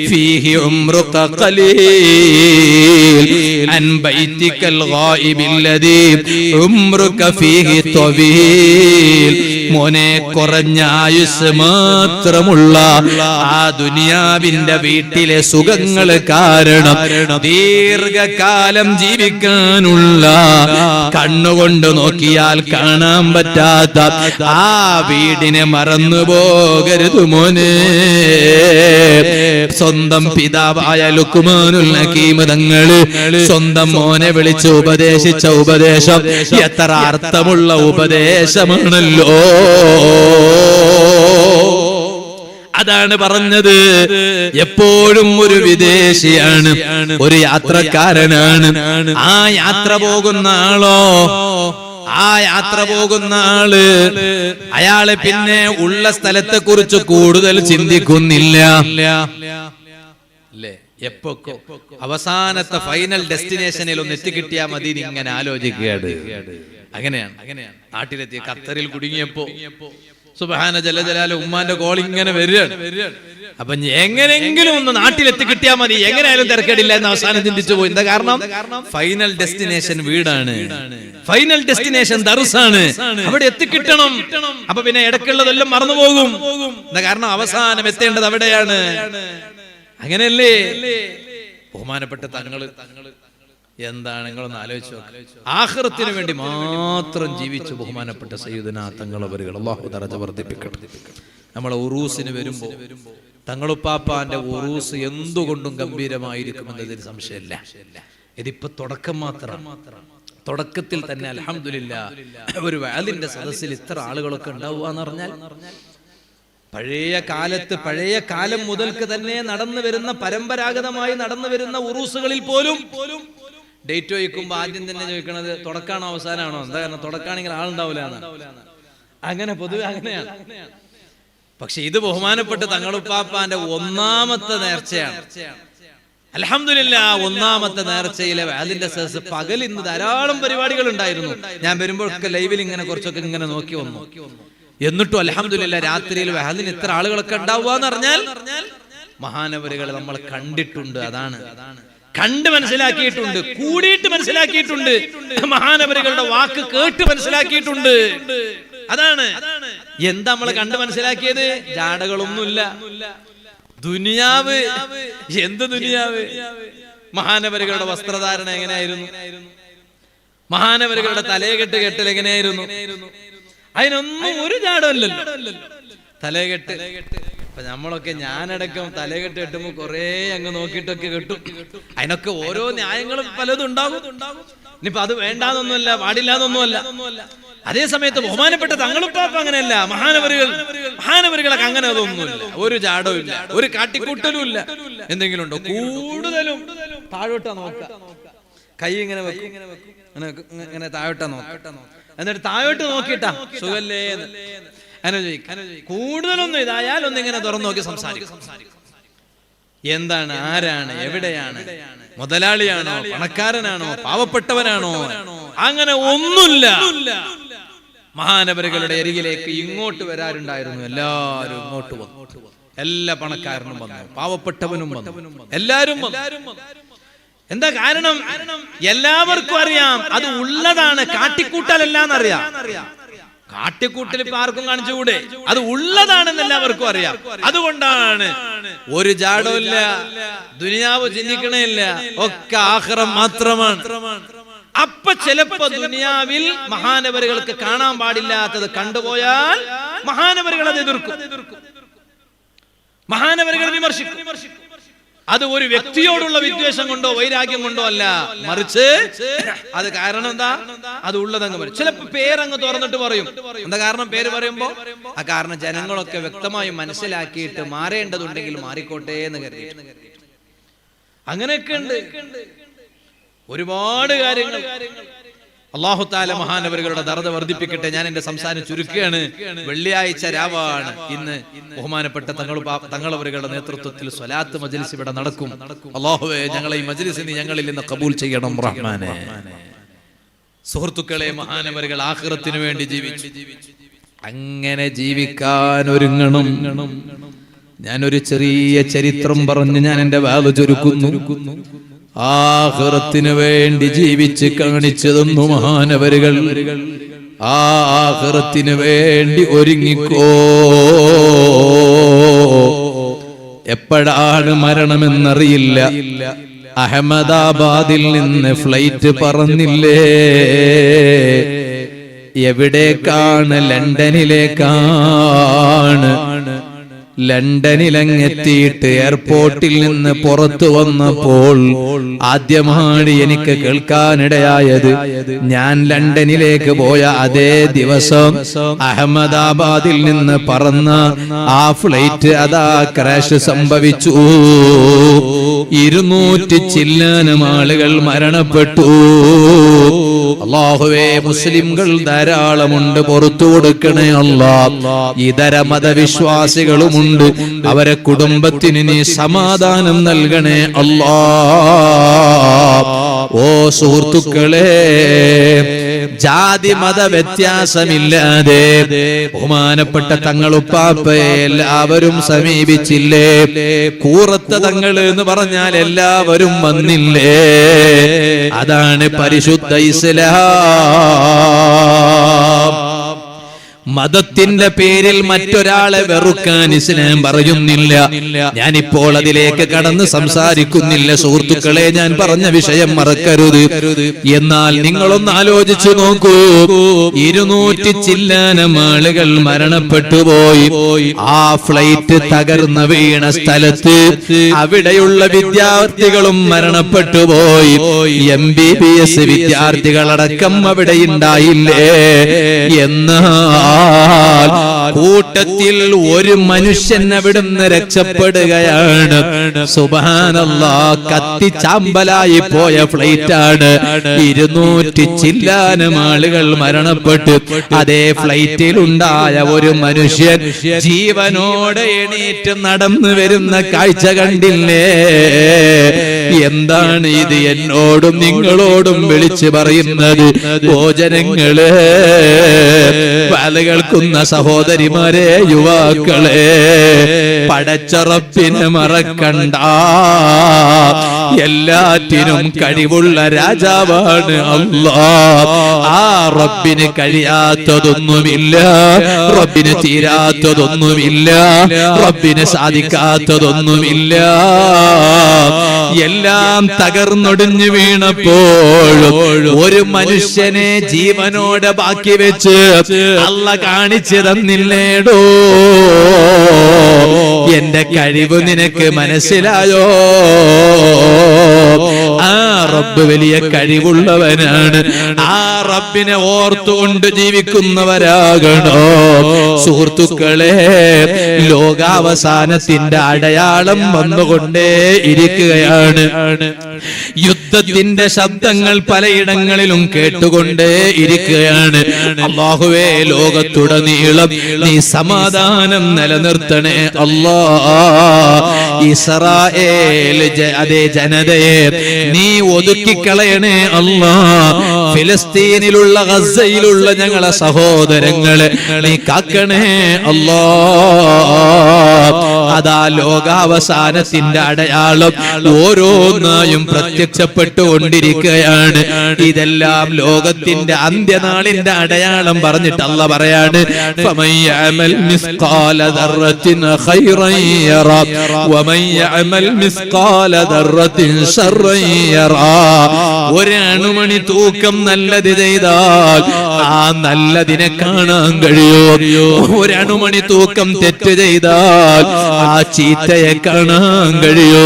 ഫീഹി ഉംറുക ഖലീൽ അൻ ബൈതികൽ ഗായിബില്ലദീ ഉംറുക ഫീഹി തവീൽ. മോനെ കുറഞ്ഞ ആയുസ് മാത്രമുള്ള ആ ദുനിയാവിന്റെ വീട്ടിലെ സുഖങ്ങൾ കാരണം ദീർഘകാലം ജീവിക്കാനുള്ള കണ്ണുകൊണ്ട് നോക്കിയാൽ കാണാൻ പറ്റാത്ത ആ വീടിനെ മറന്നു പോകരുത് മോനെ. സ്വന്തം പിതാവായ ലുക്മാനുൽ ഹകീം തങ്ങള് സ്വന്തം മോനെ വിളിച്ച് ഉപദേശിച്ച ഉപദേശം എത്ര അർത്ഥമുള്ള ഉപദേശമാണല്ലോ. അതാണ് പറഞ്ഞത്. എപ്പോഴും ഒരു വിദേശിയാണ്, ഒരു യാത്രക്കാരനാണ്. ആ യാത്ര പോകുന്ന ആളോ, ആ യാത്ര പോകുന്ന ആള് അയാളെ പിന്നെ ഉള്ള സ്ഥലത്തെ കുറിച്ച് കൂടുതൽ ചിന്തിക്കുന്നില്ല. അല്ലേ? എപ്പോ അവസാനത്തെ ഫൈനൽ ഡെസ്റ്റിനേഷനിൽ ഒന്ന് എത്തിക്കിട്ടിയാ മതി ഇങ്ങനെ ആലോചിക്കുകയാണ്. അങ്ങനെയാണ് നാട്ടിലെത്തിയ ഖത്തറിൽ കുടുങ്ങിയപ്പോ സുബ്ഹാന ജല്ല ജലാല ഉമ്മാന്റെ കോൾ ഇങ്ങനെ വരികയാണ്. അപ്പൊ എങ്ങനെങ്കിലും ഒന്ന് നാട്ടിലെത്തി കിട്ടിയാൽ മതി, എങ്ങനെയായാലും തിരക്കേടില്ല എന്ന് അവസാനം ചിന്തിച്ചു പോയി. എന്താ കാരണം? ഫൈനൽ ഡെസ്റ്റിനേഷൻ വീടാണ്, ഫൈനൽ ഡെസ്റ്റിനേഷൻ ദർസാണ്, അവിടെ എത്തിക്കിട്ടണം. അപ്പൊ പിന്നെ ഇടയ്ക്കുള്ളതെല്ലാം മറന്നുപോകും. എന്താ കാരണം? അവസാനം എത്തേണ്ടത് അവിടെയാണ്. അങ്ങനെയല്ലേ ബഹുമാനപ്പെട്ട തങ്ങള് എന്താണ് നിങ്ങളൊന്ന് ആലോചിച്ചു. ആഖിറത്തിന് വേണ്ടി മാത്രം ജീവിച്ചു ബഹുമാനപ്പെട്ട സയ്യിദുനാ തങ്ങളവരുകൾ അല്ലാഹു ദറജ വർദ്ധിപ്പിക്കട്ടെ. നമ്മളെ ഉറൂസിന് വരുമ്പോ തങ്ങളുപ്പാപ്പാന്റെ ഉറൂസ് എന്തുകൊണ്ടും ഗംഭീരമായിരിക്കുമെന്നതിൽ സംശയമില്ല. ഇതിപ്പോ തുടക്കം മാത്രം. തുടക്കത്തിൽ തന്നെ അൽഹംദുലില്ലാഹ് ഒരു വഅലിന്റെ സദസ്സിൽ ഇത്ര ആളുകളൊക്കെ ഉണ്ടാവുക എന്ന് പറഞ്ഞാൽ, പഴയ കാലത്ത് പഴയ കാലം മുതൽക്ക് തന്നെ നടന്നു വരുന്ന പരമ്പരാഗതമായി നടന്നു വരുന്ന ഉറൂസുകളിൽ പോലും ഡേറ്റ് ചോദിക്കുമ്പോ ആദ്യം തന്നെ ചോദിക്കണത് തുടക്കാണോ അവസാനമാണോ? എന്താ കാരണം? തുടക്കാണെങ്കിൽ ആളുണ്ടാവില്ല. അങ്ങനെ പൊതുവെ അങ്ങനെയാണ്. പക്ഷെ ഇത് ബഹുമാനപ്പെട്ട് തങ്ങളുപ്പാപ്പാന്റെ ഒന്നാമത്തെ നേർച്ചയാണ്. അൽഹംദുലില്ലാഹ് ഒന്നാമത്തെ നേർച്ചയിലെ അതിന്റെ സദസ്സ് പകൽ ഇന്ന് ധാരാളം പരിപാടികൾ ഉണ്ടായിരുന്നു. ഞാൻ വരുമ്പോഴൊക്കെ ലൈവിൽ ഇങ്ങനെ കുറച്ചൊക്കെ ഇങ്ങനെ നോക്കി വന്നു. എന്നിട്ടും അൽഹംദുലില്ലാഹ് രാത്രിയിൽ വഹദിന് ഇത്ര ആളുകളൊക്കെ ഉണ്ടാവുക എന്ന് പറഞ്ഞാൽ മഹാനവരുകൾ നമ്മൾ കണ്ടിട്ടുണ്ട്. അതാണ് കണ്ട് മനസ്സിലാക്കിയിട്ടുണ്ട്, കൂടിയിട്ട് മനസ്സിലാക്കിയിട്ടുണ്ട്, മഹാനവരുകളുടെ വാക്ക് കേട്ട് മനസ്സിലാക്കിയിട്ടുണ്ട്. അതാണ് എന്താ നമ്മൾ കണ്ട് മനസ്സിലാക്കിയത്? ജാടകളൊന്നുമില്ല. ദുനിയാവ് എന്ത് ദുനിയാവ്? മഹാനവരുകളുടെ വസ്ത്രധാരണ എങ്ങനെയായിരുന്നു? മഹാനവരുകളുടെ തലയെകെട്ട് കെട്ടൽ എങ്ങനെയായിരുന്നു? അതിനൊന്നും ഒരു ജാടമല്ലല്ലോ. തലയെകെട്ട് അപ്പൊ നമ്മളൊക്കെ ഞാനടക്കം തലകെട്ട് കെട്ടുമ്പോ കൊറേ അങ്ങ് നോക്കിയിട്ടൊക്കെ കെട്ടും. അതിനൊക്കെ ഓരോ ന്യായങ്ങളും പലതും ഉണ്ടാകും. ഇനിയിപ്പൊ അത് വേണ്ടാന്നൊന്നുമല്ല, പാടില്ലാന്നൊന്നുമല്ല. അതേ സമയത്ത് ബഹുമാനപ്പെട്ട തങ്ങളുപ്പാപ്പ അങ്ങനെയല്ല. മഹാനവരുകളൊക്കെ അങ്ങനെ അതൊന്നുമില്ല. ഒരു ജാടവും ഇല്ല, ഒരു കാട്ടിക്കൂട്ടലും ഇല്ല. എന്തെങ്കിലും ഉണ്ടോ? കൂടുതലും താഴോട്ടാ നോക്ക, കൈ ഇങ്ങനെ വെക്കും, ഇങ്ങനെ താഴോട്ടാ നോക്ക. എന്നിട്ട് താഴോട്ട് നോക്കിട്ടാ സുഖല്ലേ കൂടുതലൊന്നും ഇതായാൽ ഒന്നിങ്ങനെ തുറന്നു നോക്കി സംസാരിക്കും. എന്താണ്, ആരാണ്, എവിടെയാണ്, മുതലാളിയാണോ, പണക്കാരനാണോ, പാവപ്പെട്ടവനാണോ, അങ്ങനെ ഒന്നുമില്ല. മഹാനവരുകളുടെ അരികിലേക്ക് ഇങ്ങോട്ട് വരാറുണ്ടായിരുന്നു. എല്ലാവരും ഇങ്ങോട്ട് വന്നു. എല്ലാ പണക്കാരനും വന്നു, പാവപ്പെട്ടവനും വന്നു, എല്ലാരും വന്നു. എന്താ കാരണം? എല്ലാവർക്കും അറിയാം അത് ഉള്ളതാണ്, കാട്ടിക്കൂട്ടലല്ലാന്നറിയാം. കാട്ടിക്കൂട്ടൽ ഇപ്പൊ ആർക്കും കാണിച്ചുകൂടെ? അത് ഉള്ളതാണെന്ന് എല്ലാവർക്കും അറിയാം. അതുകൊണ്ടാണ് ഒരു ജാടമില്ല, ദുനിയാവ് ചിന്തിക്കണേയില്ല, ഒക്കെ ആഖിറം മാത്രമാണ്. അപ്പൊ ചിലപ്പോ ദുനിയാവിൽ മഹാനവരുകൾക്ക് കാണാൻ പാടില്ലാത്തത് കണ്ടുപോയാൽ മഹാനവരുകൾ അത് എതിർക്കും, മഹാനവരുകൾ വിമർശിക്കും. അത് ഒരു വ്യക്തിയോടുള്ള വിദ്വേഷം കൊണ്ടോ വൈരാഗ്യം കൊണ്ടോ അല്ല, മറിച്ച് അത് കാരണം എന്താ, അത് ഉള്ളതങ്ങ് പറയും. ചിലപ്പോ പേരങ്ങ് തുറന്നിട്ട് പറയും. എന്താ കാരണം പേര് പറയുമ്പോ? ആ കാരണം ജനങ്ങളൊക്കെ വ്യക്തമായി മനസ്സിലാക്കിയിട്ട് മാറേണ്ടതുണ്ടെങ്കിൽ മാറിക്കോട്ടെ എന്ന് കരുതി. അങ്ങനെയൊക്കെ ഉണ്ട് ഒരുപാട് കാര്യങ്ങൾ. അല്ലാഹു തആല മഹാനവറുകളുടെ ദർജ വർദ്ധിപ്പിക്കട്ടെ. ഞാൻ എന്റെ സംസാരം ചുരുക്കുകയാണ്. വെള്ളിയാഴ്ച രാവാണ് ഇന്ന്. ബഹുമാനപ്പെട്ട തങ്ങളവറുകളുടെ നേതൃത്വത്തിൽ സ്വലാത്ത് മജ്ലിസ് ഇവിടെ നടക്കും. അല്ലാഹുവേ, ഞങ്ങളെ ഈ മജ്ലിസിനെ ഞങ്ങളിൽ നിന്ന് കബൂൽ ചെയ്യണം റഹ്മാനേ. സുഹൃത്തുക്കളെ, മഹാനവറുകൾ ആഖിറത്തിന് വേണ്ടി ജീവിച്ചു. അങ്ങനെ ജീവിക്കാൻ ഒരുങ്ങണം. ഞാനൊരു ചെറിയ ചരിത്രം പറഞ്ഞ് ഞാൻ എന്റെ വാല് ചുരുക്കുന്നു. ആഖിറത്തിന് വേണ്ടി ജീവിച്ച് കാണിച്ചു തന്നു മഹാനവരുകൾ. ആഖിറത്തിന് വേണ്ടി ഒരുങ്ങിക്കോ. എപ്പോഴാണ് മരണമെന്നറിയില്ല. അഹമ്മദാബാദിൽ നിന്ന് ഫ്ലൈറ്റ് പറന്നില്ലേ? എവിടേക്കാണ്? ലണ്ടനിലേക്കാണ്. ലണ്ടനിലങ്ങെത്തിയിട്ട് എയർപോർട്ടിൽ നിന്ന് പുറത്തു വന്നപ്പോൾ ആദ്യമാണ് എനിക്ക് കേൾക്കാനിടയായത്, ഞാൻ ലണ്ടനിലേക്ക് പോയ അതേ ദിവസം അഹമ്മദാബാദിൽ നിന്ന് പറന്ന ആ ഫ്ലൈറ്റ് അതാ ക്രാഷ് സംഭവിച്ചു. 200 ചില്ലാനം ആളുകൾ മരണപ്പെട്ടു. അല്ലാഹുവേ, മുസ്ലിംകൾ ധാരാളമുണ്ട്, പുറത്തു കൊടുക്കണേ അല്ലാഹ്. ഇതര മതവിശ്വാസികളും അവരെ കുടുംബത്തിന് നീ സമാധാനം നൽകണേ അല്ലാഹ്. ഓ സുഹൃത്തുക്കളെ, ജാതി മത വ്യത്യാസമില്ലാതെ ബഹുമാനപ്പെട്ട തങ്ങളുപ്പാപ്പയെ എല്ലാവരും സമീപിച്ചില്ലേ? കൂറത്ത തങ്ങൾ എന്ന് പറഞ്ഞാൽ എല്ലാവരും വന്നില്ലേ? അതാണ് പരിശുദ്ധ ഇസ്ലാം. മതത്തിന്റെ പേരിൽ മറ്റൊരാളെ വെറുക്കാൻ ഇസ്ലാം പറയുന്നില്ല. ഞാനിപ്പോൾ അതിലേക്ക് കടന്ന് സംസാരിക്കുന്നില്ല സുഹൃത്തുക്കളെ, ഞാൻ പറഞ്ഞ വിഷയം മറക്കരുത്. എന്നാൽ നിങ്ങളൊന്ന് ആലോചിച്ചു നോക്കൂ. 200 ചില്ലാനം ആളുകൾ മരണപ്പെട്ടു പോയി. ആ ഫ്ലൈറ്റ് തകർന്ന് വീണ സ്ഥലത്ത് അവിടെയുള്ള വിദ്യാർത്ഥികളും മരണപ്പെട്ടു പോയി. MBBS വിദ്യാർത്ഥികളടക്കം അവിടെ ഉണ്ടായില്ലേ? എന്നാൽ കൂട്ടത്തിൽ ഒരു മനുഷ്യൻ അവിടുന്ന് രക്ഷപ്പെടുകയാണ്. സുബ്ഹാനല്ലാഹ്, കത്തിച്ചാമ്പലായി പോയ ഫ്ലൈറ്റ് ആണ്. 200 ചില്ലാനം ആളുകൾ മരണപ്പെട്ടു. അതേ ഫ്ലൈറ്റിൽ ഉണ്ടായ ഒരു മനുഷ്യൻ ജീവനോടെ എണീറ്റ് നടന്നു വരുന്ന കാഴ്ച കണ്ടില്ലേ? എന്താണ് ഇത് എന്നോടും നിങ്ങളോടും വിളിച്ചു പറയുന്നത്? ഭോജനങ്ങള് കേൾക്കുന്ന സഹോദരിമാരെ, യുവാക്കളെ, പടച്ച റബ്ബിനെ മറക്കണ്ട. എല്ലാറ്റിനും കഴിവുള്ള രാജാവാണ് അല്ലാഹ്. ആ റബ്ബിന് കഴിയാത്തതൊന്നുമില്ല, റബ്ബിന് തീരാത്തതൊന്നുമില്ല, റബ്ബിന് സാധിക്കാത്തതൊന്നുമില്ല. എല്ലാം തകർന്നൊടിഞ്ഞു വീണപ്പോഴും ഒരു മനുഷ്യനെ ജീവനോടെ ബാക്കി വെച്ച് അല്ല കാണിച്ചു തന്നില്ലേടോ? എന്റെ കഴിവ് നിനക്ക് മനസ്സിലായോ? ആ റബ്ബ് വലിയ കഴിവുള്ളവനാണ്. ആ റബ്ബിനെ ഓർത്തുകൊണ്ട് ജീവിക്കുന്നവരാകണോ സുഹൃത്തുക്കളെ? ലോകാവസാനത്തിന്റെ അടയാളം വന്നുകൊണ്ടേ ഇരിക്കുകയാണ്. യുദ്ധത്തിന്റെ ശബ്ദങ്ങൾ പലയിടങ്ങളിലും കേട്ടുകൊണ്ടേ ഇരിക്കുകയാണ്. അല്ലാഹുവേ, ലോകത്തുടനീളം നീ സമാധാനം നിലനിർത്തണേ അല്ലാഹ്. ഇസ്രായേൽ അതേ ജനതയെ നീ ഒതുക്കിക്കളയണേ അല്ലാഹ്. ഫിലിസ്തീനിലുള്ള ഗസയിലുള്ള ഞങ്ങളെ സഹോദരങ്ങളെ നീ കാക്കണേ അല്ലാഹ്. അതാ ലോകാവസാനത്തിന്റെ അടയാളം ഓരോന്നായും പ്രത്യക്ഷപ്പെട്ടുകൊണ്ടിരിക്കുകയാണ്. ഇതെല്ലാം ലോകത്തിന്റെ അന്ത്യനാളിന്റെ അടയാളം പറഞ്ഞിട്ട് അല്ലാഹ് പറയാണ്, ഫമൻ യഅമൽ മിസ്ഖാല ദർറത്തിൻ ഖൈറൻ യറാ വമൻ യഅമൽ മിസ്ഖാല ദർറത്തിൻ ശർറൻ യറാ. ഒരു അണുമണി തൂക്കം നല്ലത് ചെയ്താൽ ആ നല്ലതിനെ കാണാൻ കഴിയോ? ഒരണുമണി തൂക്കം തെറ്റ് ചെയ്താൽ ആ ചീത്തയെ കാണാൻ കഴിയോ?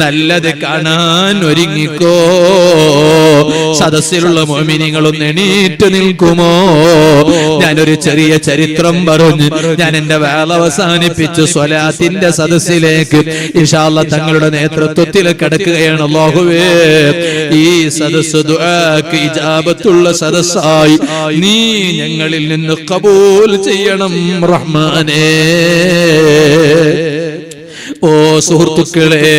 നല്ലത് കാണാൻ ഒരുങ്ങിക്കോ. സദസ്സിലുള്ള മുഅ്മിനീങ്ങളൊന്ന് എണീറ്റ് നിൽക്കുമോ? ഞാനൊരു ചെറിയ ചരിത്രം പറഞ്ഞു ഞാൻ എന്റെ വേള അവസാനിപ്പിച്ച് സ്വലാത്തിന്റെ സദസ്സിലേക്ക് ഇൻഷാ അല്ലാഹ് തങ്ങളുടെ നേതൃത്വത്തിൽ കടക്കുകയാണ്. അല്ലാഹുവേ, ഈ സദസ്സ് ദുആക്ക് ഇജാബത്തുള്ള സദസ്സായി നീ ഞങ്ങളിൽ നിന്ന് ഖബൂൽ ചെയ്യണം റഹ്മാനേ. ഓ സുഹൃത്തുക്കളെ,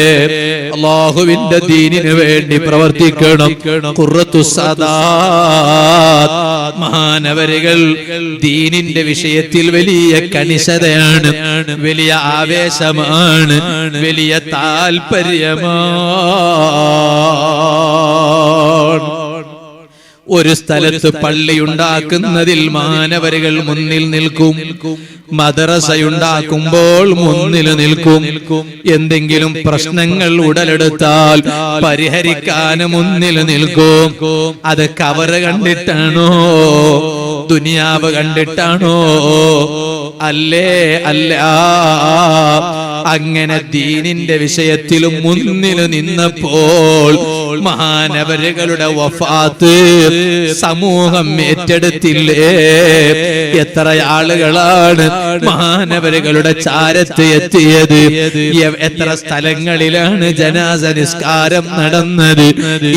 അല്ലാഹുവിന്റെ ദീനിന് വേണ്ടി പ്രവർത്തിക്കണം. ഖുർറത്തുസ് സാദാത്ത് മഹാനവരുകൾ ദീനിന്റെ വിഷയത്തിൽ വലിയ കണിശതയാണ്, വലിയ ആവേശമാണ്, വലിയ താല്പര്യമാണ്. ഒരു സ്ഥലത്ത് പള്ളി ഉണ്ടാക്കുന്നതിൽ മാനവരുകൾ മുന്നിൽ നിൽക്കും, മദ്രസയുണ്ടാക്കുമ്പോൾ മുന്നിൽ നിൽക്കും, എന്തെങ്കിലും പ്രശ്നങ്ങൾ ഉടലെടുത്താൽ പരിഹരിക്കാൻ മുന്നിൽ നിൽക്കും. അത് കവറ് കണ്ടിട്ടാണോ? ദുനിയാവ് കണ്ടിട്ടാണോ? അല്ലേ അല്ല. അങ്ങനെ ദീനിന്റെ വിഷയത്തിലും മുന്നിൽ നിന്നപ്പോൾ മഹാനവരുകളുടെ വഫാത്ത് സമൂഹം ഏറ്റെടുത്തില്ലേ? എത്ര ആളുകളാണ് മഹാനവരുകളുടെ ചാരത്ത് എത്തിയത്? എത്ര സ്ഥലങ്ങളിലാണ് ജനാസ നിസ്കാരം നടന്നത്?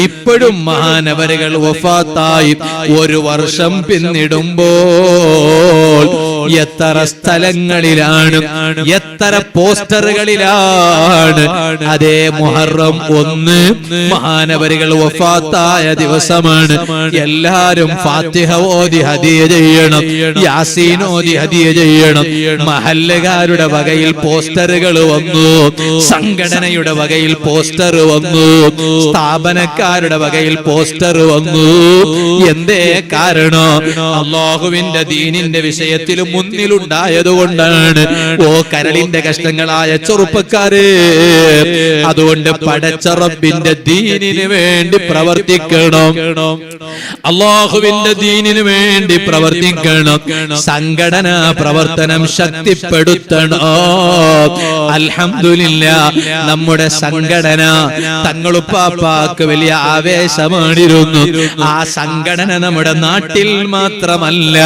ഇപ്പോഴും മഹാനവരുകൾ വഫാത്തായി 1 വർഷം പിന്നിടുമ്പോൾ എത്ര സ്ഥലങ്ങളിലാണ്, എത്ര പോസ്റ്ററുകളിലാണ്. അതേ മുഹറം 1 മഹാനവരുകൾ വഫാത്തായ ദിവസമാണ്. എല്ലാരും ഫാത്തിഹ ഓതി ഹദിയ ചെയ്യണം, യാസീൻ ഓതി ഹദിയ ചെയ്യണം. മഹല്ലുകാരുടെ വകയിൽ പോസ്റ്ററുകൾ വന്നു, സംഘടനയുടെ വകയിൽ പോസ്റ്റർ വന്നു, സ്ഥാപനക്കാരുടെ വകയിൽ പോസ്റ്റർ വന്നു. എന്തേ കാരണം? അല്ലാഹുവിന്റെ ദീനിന്റെ വിഷയത്തിൽ മുന്നിലുണ്ടായതുകൊണ്ടാണ്. ഓ കരളിന്റെ കഷ്ണങ്ങളായ ചെറുപ്പക്കാരെ, അതുകൊണ്ട് പടച്ച റബ്ബിന്റെ ദീനിന് വേണ്ടി പ്രവർത്തിക്കണം, അല്ലാഹുവിന്റെ ദീനിന് വേണ്ടി പ്രവർത്തിക്കണം. സംഘടനാ പ്രവർത്തനം ശക്തിപ്പെടുത്തണം. അൽഹംദുലില്ലാഹ്, നമ്മുടെ സംഘടന തങ്ങളുപ്പാപ്പാക്ക് വലിയ ആവേശമാണിരുന്നു. ആ സംഘടന നമ്മുടെ നാട്ടിൽ മാത്രമല്ല,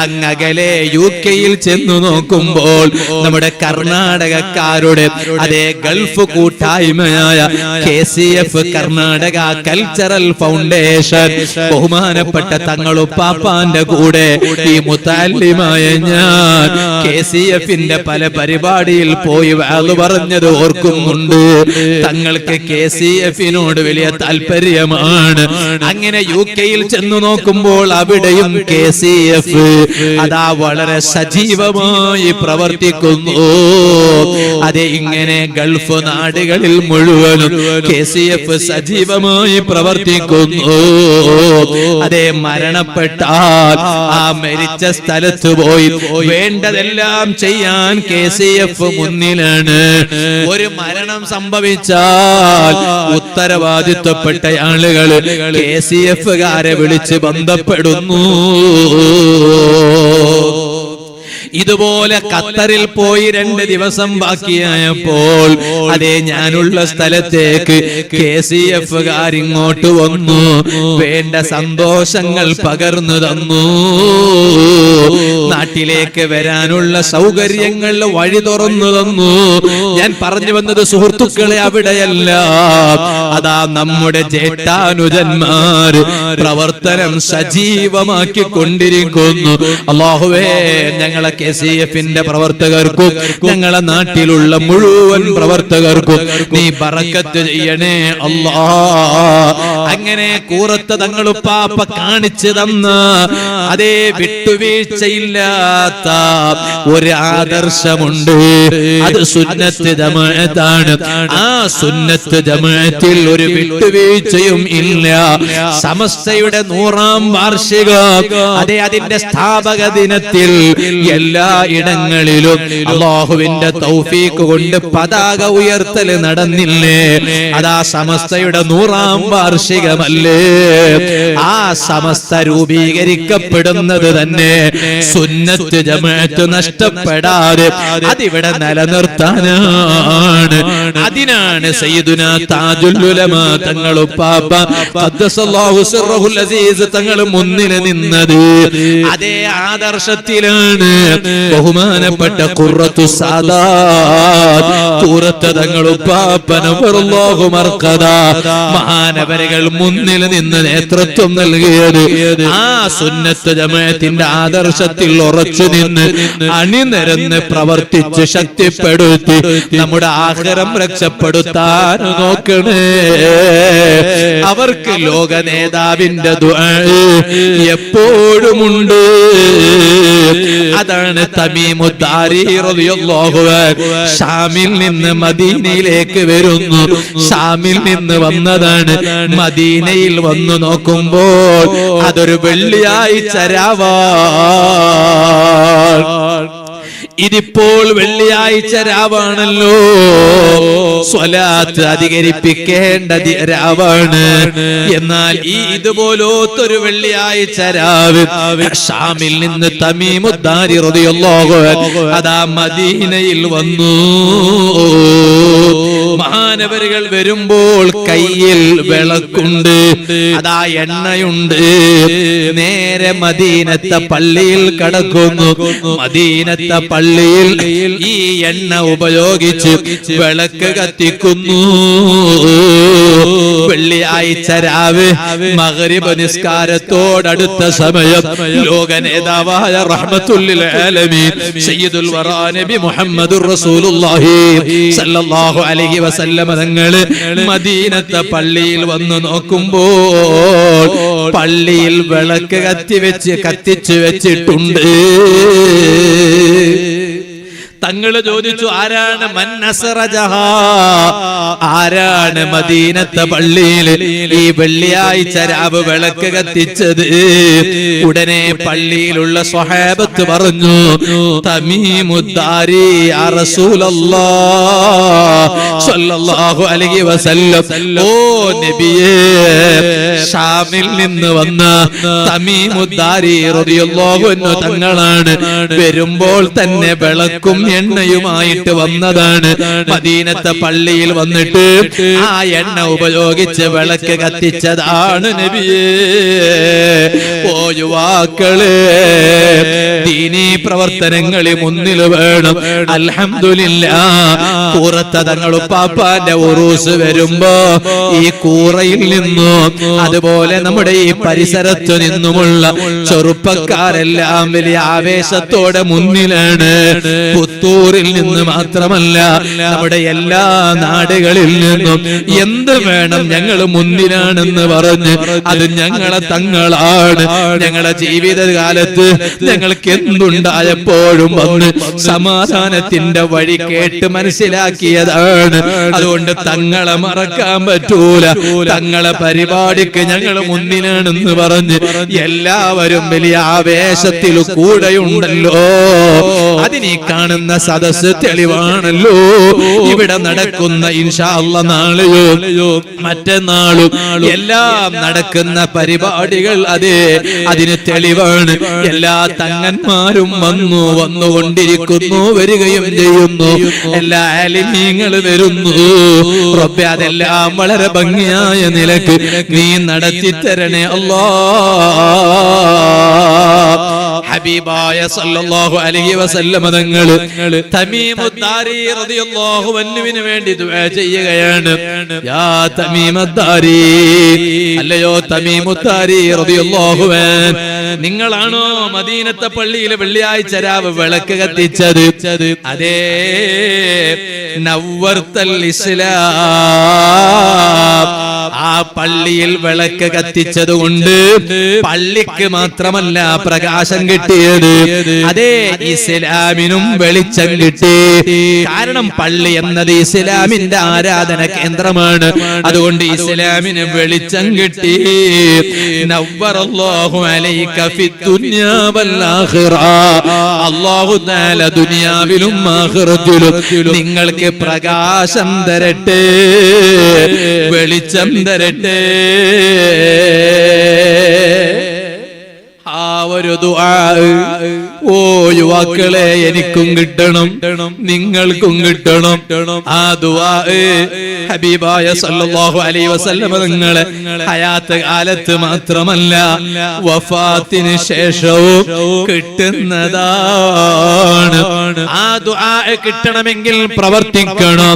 അങ്ങകലെ UK-യിൽ ചെന്നു നോക്കുമ്പോൾ നമ്മുടെ കർണാടകക്കാരുടെ അതേ ഗൾഫ് കൂട്ടായ്മയായ KCF കർണാടക കൾച്ചറൽ ഫൗണ്ടേഷൻ, ബഹുമാനപ്പെട്ട തങ്ങളുപ്പാപ്പാന്റെ കൂടെ ഈ മുതല്ലിമായ ഞാൻ KCF-ന്റെ പല പരിപാടിയിൽ പോയി വാള് പറഞ്ഞത് ഓർക്കുന്നുണ്ട്. തങ്ങൾക്ക് KCF-നോട് വലിയ താല്പര്യമാണ്. അങ്ങനെ UK-യിൽ ചെന്നു നോക്കുമ്പോൾ അവിടെയും KCF അതാ വളരെ സജീവമായി പ്രവർത്തിക്കുന്നു. അതെ, ഇങ്ങനെ ഗൾഫ് നാടുകളിൽ മുഴുവനും KCF സജീവമായി പ്രവർത്തിക്കുന്നു. അതെ, മരണപ്പെട്ടാൽ ആ മരിച്ച സ്ഥലത്ത് പോയി വേണ്ടതെല്ലാം ചെയ്യാൻ KCF മുന്നിലാണ്. ഒരു മരണം സംഭവിച്ചാൽ ഉത്തരവാദിത്വപ്പെട്ട ആളുകൾ KCF-കാരെ വിളിച്ച് ബന്ധപ്പെടുന്നു. ഇതുപോലെ ഖത്തറിൽ പോയി 2 ദിവസം ബാക്കിയായപ്പോൾ അതേ ഞാനുള്ള സ്ഥലത്തേക്ക് KCF-കാർ ഇങ്ങോട്ട് വന്നു, വേണ്ട സന്തോഷങ്ങൾ പകർന്നു തന്നു. നാട്ടിലേക്ക് വരാനുള്ള സൗകര്യങ്ങൾ വഴി തുറന്നു തന്നു. ഞാൻ പറഞ്ഞു വന്നത് സുഹൃത്തുക്കളെ, അവിടെയല്ല, അതാ നമ്മുടെ ജേഷ്ഠാനുജന്മാർ പ്രവർത്തനം സജീവമാക്കി കൊണ്ടിരിക്കുന്നു. അല്ലാഹുവേ, ഞങ്ങളെ KCF-ന്റെ പ്രവർത്തകർക്കും ഞങ്ങളെ നാട്ടിലുള്ള മുഴുവൻ പ്രവർത്തകർക്കും നീ ബറക്കത്ത് ചെയ്യണേ അല്ലാഹ്. അങ്ങനെ കൂറത്ത് തങ്ങളുപ്പാപ്പ കാണിച്ചു തന്ന അതേ വിട്ടുവീഴ്ചയില്ലാത്ത ഒരു ആദർശമുണ്ട്. അത് സുന്നത്ത് ജമാഅത്താണ്. ആ സുന്നത്ത് ജമാഅത്തിൽ ഒരു വിട്ടുവീഴ്ചയും ഇല്ല. സമസ്തയുടെ 100-ാം വാർഷികം, അതേ അതിന്റെ സ്ഥാപക ദിനത്തിൽ എല്ലാ ഇടങ്ങളിലും അല്ലാഹുവിന്റെ തൗഫീഖ് കൊണ്ട് പതാക ഉയർത്തൽ നടന്നില്ലേ? അതാ സമസ്തയുടെ 100ാം വാർഷികമല്ലേ? ആ സമസ്ത രൂപീകരിക്കപ്പെടുന്നത് തന്നെ സുന്നത്ത് ജമാഅത്ത് നഷ്ടപ്പെടാതെ അതിവിടെ നിലനിർത്താനാണ്. അതിനാണ് സയ്യിദുനാ താജുൽ ഉലമാ തങ്ങൾ ഉപ്പാപ്പ ഖദ്ദസല്ലാഹു സിർറഹുൽ അസീസ് തങ്ങൾ മുന്നിൽ നിന്നത്. അതേ ആദർശത്തിലാണ് ബഹുമാനപ്പെട്ട ഖുർറത്തു സാദാത്ത് ഖുറത്ത് തങ്ങൾ ഉപ്പാപ്പ നവറല്ലാഹു മർഖദാ മഹാനവരുകൾ മുന്നിൽ നിന്ന് നേതൃത്വം നൽകിയത് ആ സുന്നത്ത് ജമാഅത്തിന്റെ ആദർശത്തിൽ ഉറച്ചു നിന്ന് അണിനിരന്ന് പ്രവർത്തിച്ച് ശക്തിപ്പെടുത്തി നമ്മുടെ ആഖിറം രക്ഷപ്പെടുത്താൻ നോക്കണേ. അവർക്ക് ലോക നേതാവിന്റെ ദുആ എപ്പോഴുമുണ്ട്. അതാണ് തമീമുദ്ദാരി റളിയല്ലാഹു അൻഹു ഷാമിൽ നിന്ന് മദീനയിലേക്ക് വരുന്നു. ഷാമിൽ നിന്ന് വന്നതാണ്. മദീനയിൽ വന്നു നോക്കുമ്പോൾ അതൊരു വെള്ളിയാഴ്ച രാവാണ്. ഇതിപ്പോൾ വെള്ളിയാഴ്ച രാവാണല്ലോ. സ്വലാത്ത് അധികരിപ്പിക്കേണ്ട രാവാണ്. എന്നാൽ ഈ ഇതുപോലത്തൊരു വെള്ളിയാഴ്ച രാവ് ഷാമിൽ നിന്ന് തമീമുദ്ദാരി റളിയല്ലാഹു അൻഹു അതാ മദീനയിൽ വന്നു. മഹാനവരുകൾ വരുമ്പോൾ കയ്യിൽ വിളക്കുണ്ട്, അതാ എണ്ണയുണ്ട്. നേരെ മദീനത്തെ പള്ളിയിൽ കടക്കുന്നു. മദീനത്തെ പള്ളിയിൽ ഈ എണ്ണ ഉപയോഗിച്ച് വിളക്ക് കത്തിക്കുന്നു. വെള്ളിയാഴ്ച രാവ് മഗ്രിബ് നിസ്കാരത്തോടടുത്ത സമയം ലോക നേതാവായ റഹ്മത്തുൽ ആലമീൻ സയ്യിദുൽ വറാ നബി മുഹമ്മദുർ റസൂലുള്ളാഹി സല്ലല്ലാഹു അലൈഹി വസല്ലം തങ്ങള് മദീനത്തെ പള്ളിയിൽ വന്നു നോക്കുമ്പോൾ പള്ളിയിൽ വിളക്ക് കത്തിച്ചു വെച്ചിട്ടുണ്ട്. തങ്ങള് ചോദിച്ചു, ആരാണ് ആരാണ് മദീനത്തെ പള്ളിയിൽ ഈ വെള്ളിയാഴ്ച രാവ് വിളക്ക് കത്തിച്ചത്? ഉടനെ പള്ളിയിലുള്ള സ്വഹാബത്ത് പറഞ്ഞു, തമീമുദ്ദാരി യാ റസൂലല്ലാഹ് സ്വല്ലല്ലാഹു അലൈഹി വസല്ലം. ഓ നബിയേ, ഷാമിൽ നിന്ന് വന്ന തമീമുദ്ദാരി റളിയല്ലാഹു അൻഹു തങ്ങളാണ്. വരുമ്പോൾ തന്നെ വിളക്കും എണ്ണയുമായിട്ട് വന്നതാണ്. മദീനത്തെ പള്ളിയിൽ വന്നിട്ട് ആ എണ്ണ ഉപയോഗിച്ച് വിളക്ക് കത്തിച്ചതാണ് നബിയേ. ഓ യുവാക്കളെ, ദീനീ പ്രവർത്തനങ്ങളിൽ മുന്നിൽ വേണം. അൽഹംദുലില്ലാഹ്, കൂറത്ത തങ്ങളുപ്പാപ്പാന്റെ ഉറൂസ് വരുമ്പോ ഈ കൂറയിൽ നിന്നും അതുപോലെ നമ്മുടെ ഈ പരിസരത്തു നിന്നുമുള്ള ചെറുപ്പക്കാരെല്ലാം വലിയ ആവേശത്തോടെ മുന്നിലാണ്. പുത്തൂരിൽ നിന്ന് മാത്രമല്ല, നമ്മുടെ എല്ലാ നാടുകളിൽ നിന്നും എന്ത് വേണം ഞങ്ങൾ മുന്നിലാണെന്ന് പറഞ്ഞ് അത് ഞങ്ങളെ തങ്ങളാണ്. ഞങ്ങളുടെ ജീവിതകാലത്ത് ഞങ്ങൾക്ക് എന്തുണ്ടായപ്പോഴും വന്ന് സമാധാനത്തിന്റെ വഴി കേട്ട് മനസ്സിലാക്കിയതാണ്. അതുകൊണ്ട് തങ്ങളെ മറക്കാൻ പറ്റൂല. തങ്ങളെ പരിപാടിക്ക് ഞങ്ങൾ മുന്നിലാണെന്ന് പറഞ്ഞ് എല്ലാവരും വലിയ ആവേശത്തിൽ കൂടെയുണ്ടല്ലോ. അതിനീ കാണുന്ന സദസ്സ് തെളിവാണല്ലോ. ഇവിടെ നടക്കുന്ന ഇൻഷാ അല്ലാഹ് നാളെയോ മറ്റന്നാളും എല്ലാം നടക്കുന്ന പരിപാടികൾ അതിന് തെളിവാണ്. എല്ലാ തങ്ങന്മാരും വന്നുകൊണ്ടിരിക്കുന്നു, വരികയും ചെയ്യുന്നു. എല്ലാ ആലിമീങ്ങൾ വരുന്നു. റബ്ബേ, അതെല്ലാം വളരെ ഭംഗിയായ നിലക്ക് നീ നടത്തി തരണേ അല്ലാഹ്. ഹബീബായ സല്ലല്ലാഹു അലൈഹി വസല്ലം തങ്ങൾ തമീമുദ്ദാരി റളിയല്ലാഹു അൻഹുവിന് വേണ്ടി ദുആ ചെയ്യുകയാണ്. യാ തമീമുദ്ദാരി, അല്ലയോ തമീമുദ്ദാരി റളിയല്ലാഹു അൻഹു, നിങ്ങളാണോ മദീനത്തെ പള്ളിയിൽ വെള്ളിയാഴ്ച രാവ് വിളക്ക് കത്തിച്ചത്? അതേ, നവ്വർത്തൽ ഇസ്ലാം, ആ പള്ളിയിൽ വിളക്ക് കത്തിച്ചതുകൊണ്ട് പള്ളിക്ക് മാത്രമല്ല പ്രകാശം കിട്ടിയത്, അതേ ഇസ്ലാമിനും വെളിച്ചം കിട്ടി. കാരണം പള്ളി എന്നത് ഇസ്ലാമിന്റെ ആരാധന കേന്ദ്രമാണ്. അതുകൊണ്ട് ഇസ്ലാമിന് വെളിച്ചം കിട്ടി. നവ്വറല്ലാഹു അലൈക ഫിദ്ദുനിയാ വൽ ആഖിറ. അല്ലാഹു തആല ദുനിയാവിലും ആഖിറത്തിലും നിങ്ങൾക്ക് പ്രകാശം തരട്ടെ, വെളിച്ചം തരട്ടെ. ആ ഒരു ദുആ ഓ യുവാക്കളെ എനിക്കും കിട്ടണം, നിങ്ങൾക്കും കിട്ടണം. ആ ദുആ ഹബീബായ സല്ലല്ലാഹു അലൈഹി വസല്ലം തങ്ങളെ ഹയാത്ത് കാലത്ത് മാത്രമല്ല വഫാത്തിന് ശേഷവും കിട്ടുന്നതാണ്. ആ ദുആ കിട്ടണമെങ്കിൽ പ്രവർത്തിക്കണം.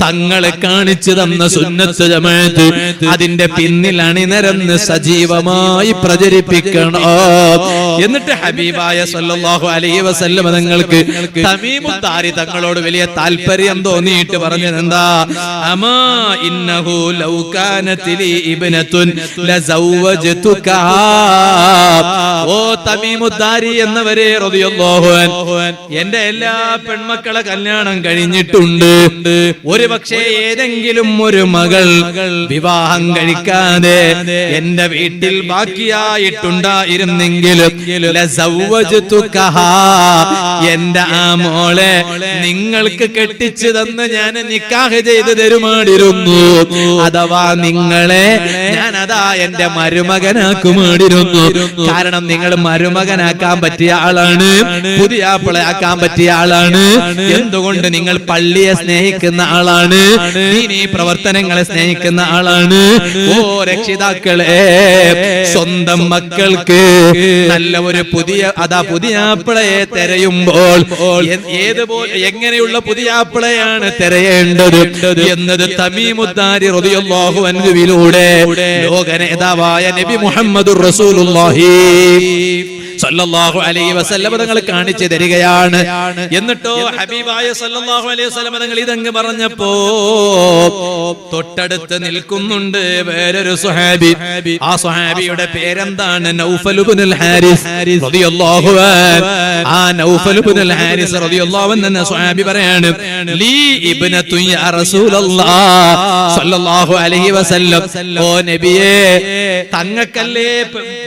തങ്ങളെ കാണിച്ചു തന്ന സുന്നത്ത് ജമാഅത്ത് അതിന്റെ പിന്നിൽ അണിനിരന്ന് സജീവമായി പ്രചരിപ്പിക്കണം. എന്നിട്ട് ഹബീബായ സല്ലല്ലാഹു അലൈഹി വസല്ലം തങ്ങൾക്ക് തമീമുദ്ദാരി തങ്ങളോട് വലിയ താല്പര്യം തോന്നിയിട്ട് പറഞ്ഞത് എന്താ? അമാ ഇന്നഹു ലൗ കാനത് ലി ഇബ്നതുൻ ലസവ്വജ്തുക. ഓ തമീമുദ്ദാരി എന്നവരെ റളിയല്ലാഹു അൻഹു, എന്റെ എല്ലാ പെൺമക്കളെ കല്യാണം കഴിഞ്ഞിട്ടുണ്ട്. ഒരു പക്ഷേ ഏതെങ്കിലും ഒരു മകൾ വിവാഹം കഴിക്കാതെ എന്റെ വീട്ടിൽ ബാക്കിയായിട്ടുണ്ടായിരുന്നെങ്കിൽ എന്റെ ആ മോളെ നിങ്ങൾക്ക് കെട്ടിച്ചു തന്ന് ഞാൻ നിക്കാഹ് ചെയ്ത് തരുമായിരുന്നു. അഥവാ നിങ്ങളെ ഞാൻ അതാ എന്റെ മരുമകനാക്കുമായിരുന്നു. കാരണം നിങ്ങൾ മരുമകനാക്കാൻ പറ്റിയ ആളാണ്, പുതിയാപ്പിളയാക്കാൻ പറ്റിയ ആളാണ്. എന്തുകൊണ്ട്? നിങ്ങൾ പള്ളിയെ സ്നേഹിക്കുന്ന ആളാണ്, ദീനീ പ്രവർത്തനങ്ങളെ സ്നേഹിക്കുന്ന ആളാണ്. ഓ രക്ഷിതാക്കളെ, സ്വന്തം മക്കൾക്ക് നല്ല ഒരു പുതിയാപ്പിളയെ തിരയുമ്പോൾ എങ്ങനെയുള്ള പുതിയാപ്പിളയാണ് തിരയേണ്ടത് എന്നത് തമീമുദ്ദാരി റളിയല്ലാഹു അൻഹുവിലൂടെ ലോക നേതാവായ നബി മുഹമ്മദുർ റസൂലുള്ളാഹി സല്ലല്ലാഹു അലൈഹി വസല്ലം തങ്ങൾ കാണിച്ചു തരികയാണ്. എന്നിട്ടോ ഹബീബായ സല്ലല്ലാഹു അലൈഹി വസല്ലം തങ്ങൾ ഇതങ്ങ് പറഞ്ഞപ്പോ തൊട്ടടുത്ത് നിൽക്കുന്നുണ്ട് വേറൊരു സ്വഹാബി. ആ സ്വഹാബിയുടെ പേരെന്താണ്? നൗഫൽ ഇബ്നുൽ ഹാരിസ് റളിയല്ലാഹു അൻഹു. ആ നൗഫൽ ഇബ്നുൽ ഹാരിസ് റളിയല്ലാഹു അൻഹു എന്ന സ്വഹാബി പറയാണ്, ലീ ഇബ്നതു യാ റസൂലല്ലാഹ് സല്ലല്ലാഹു അലൈഹി വസല്ലം. ഓ നബിയേ, തങ്ങൾക്കല്ലേ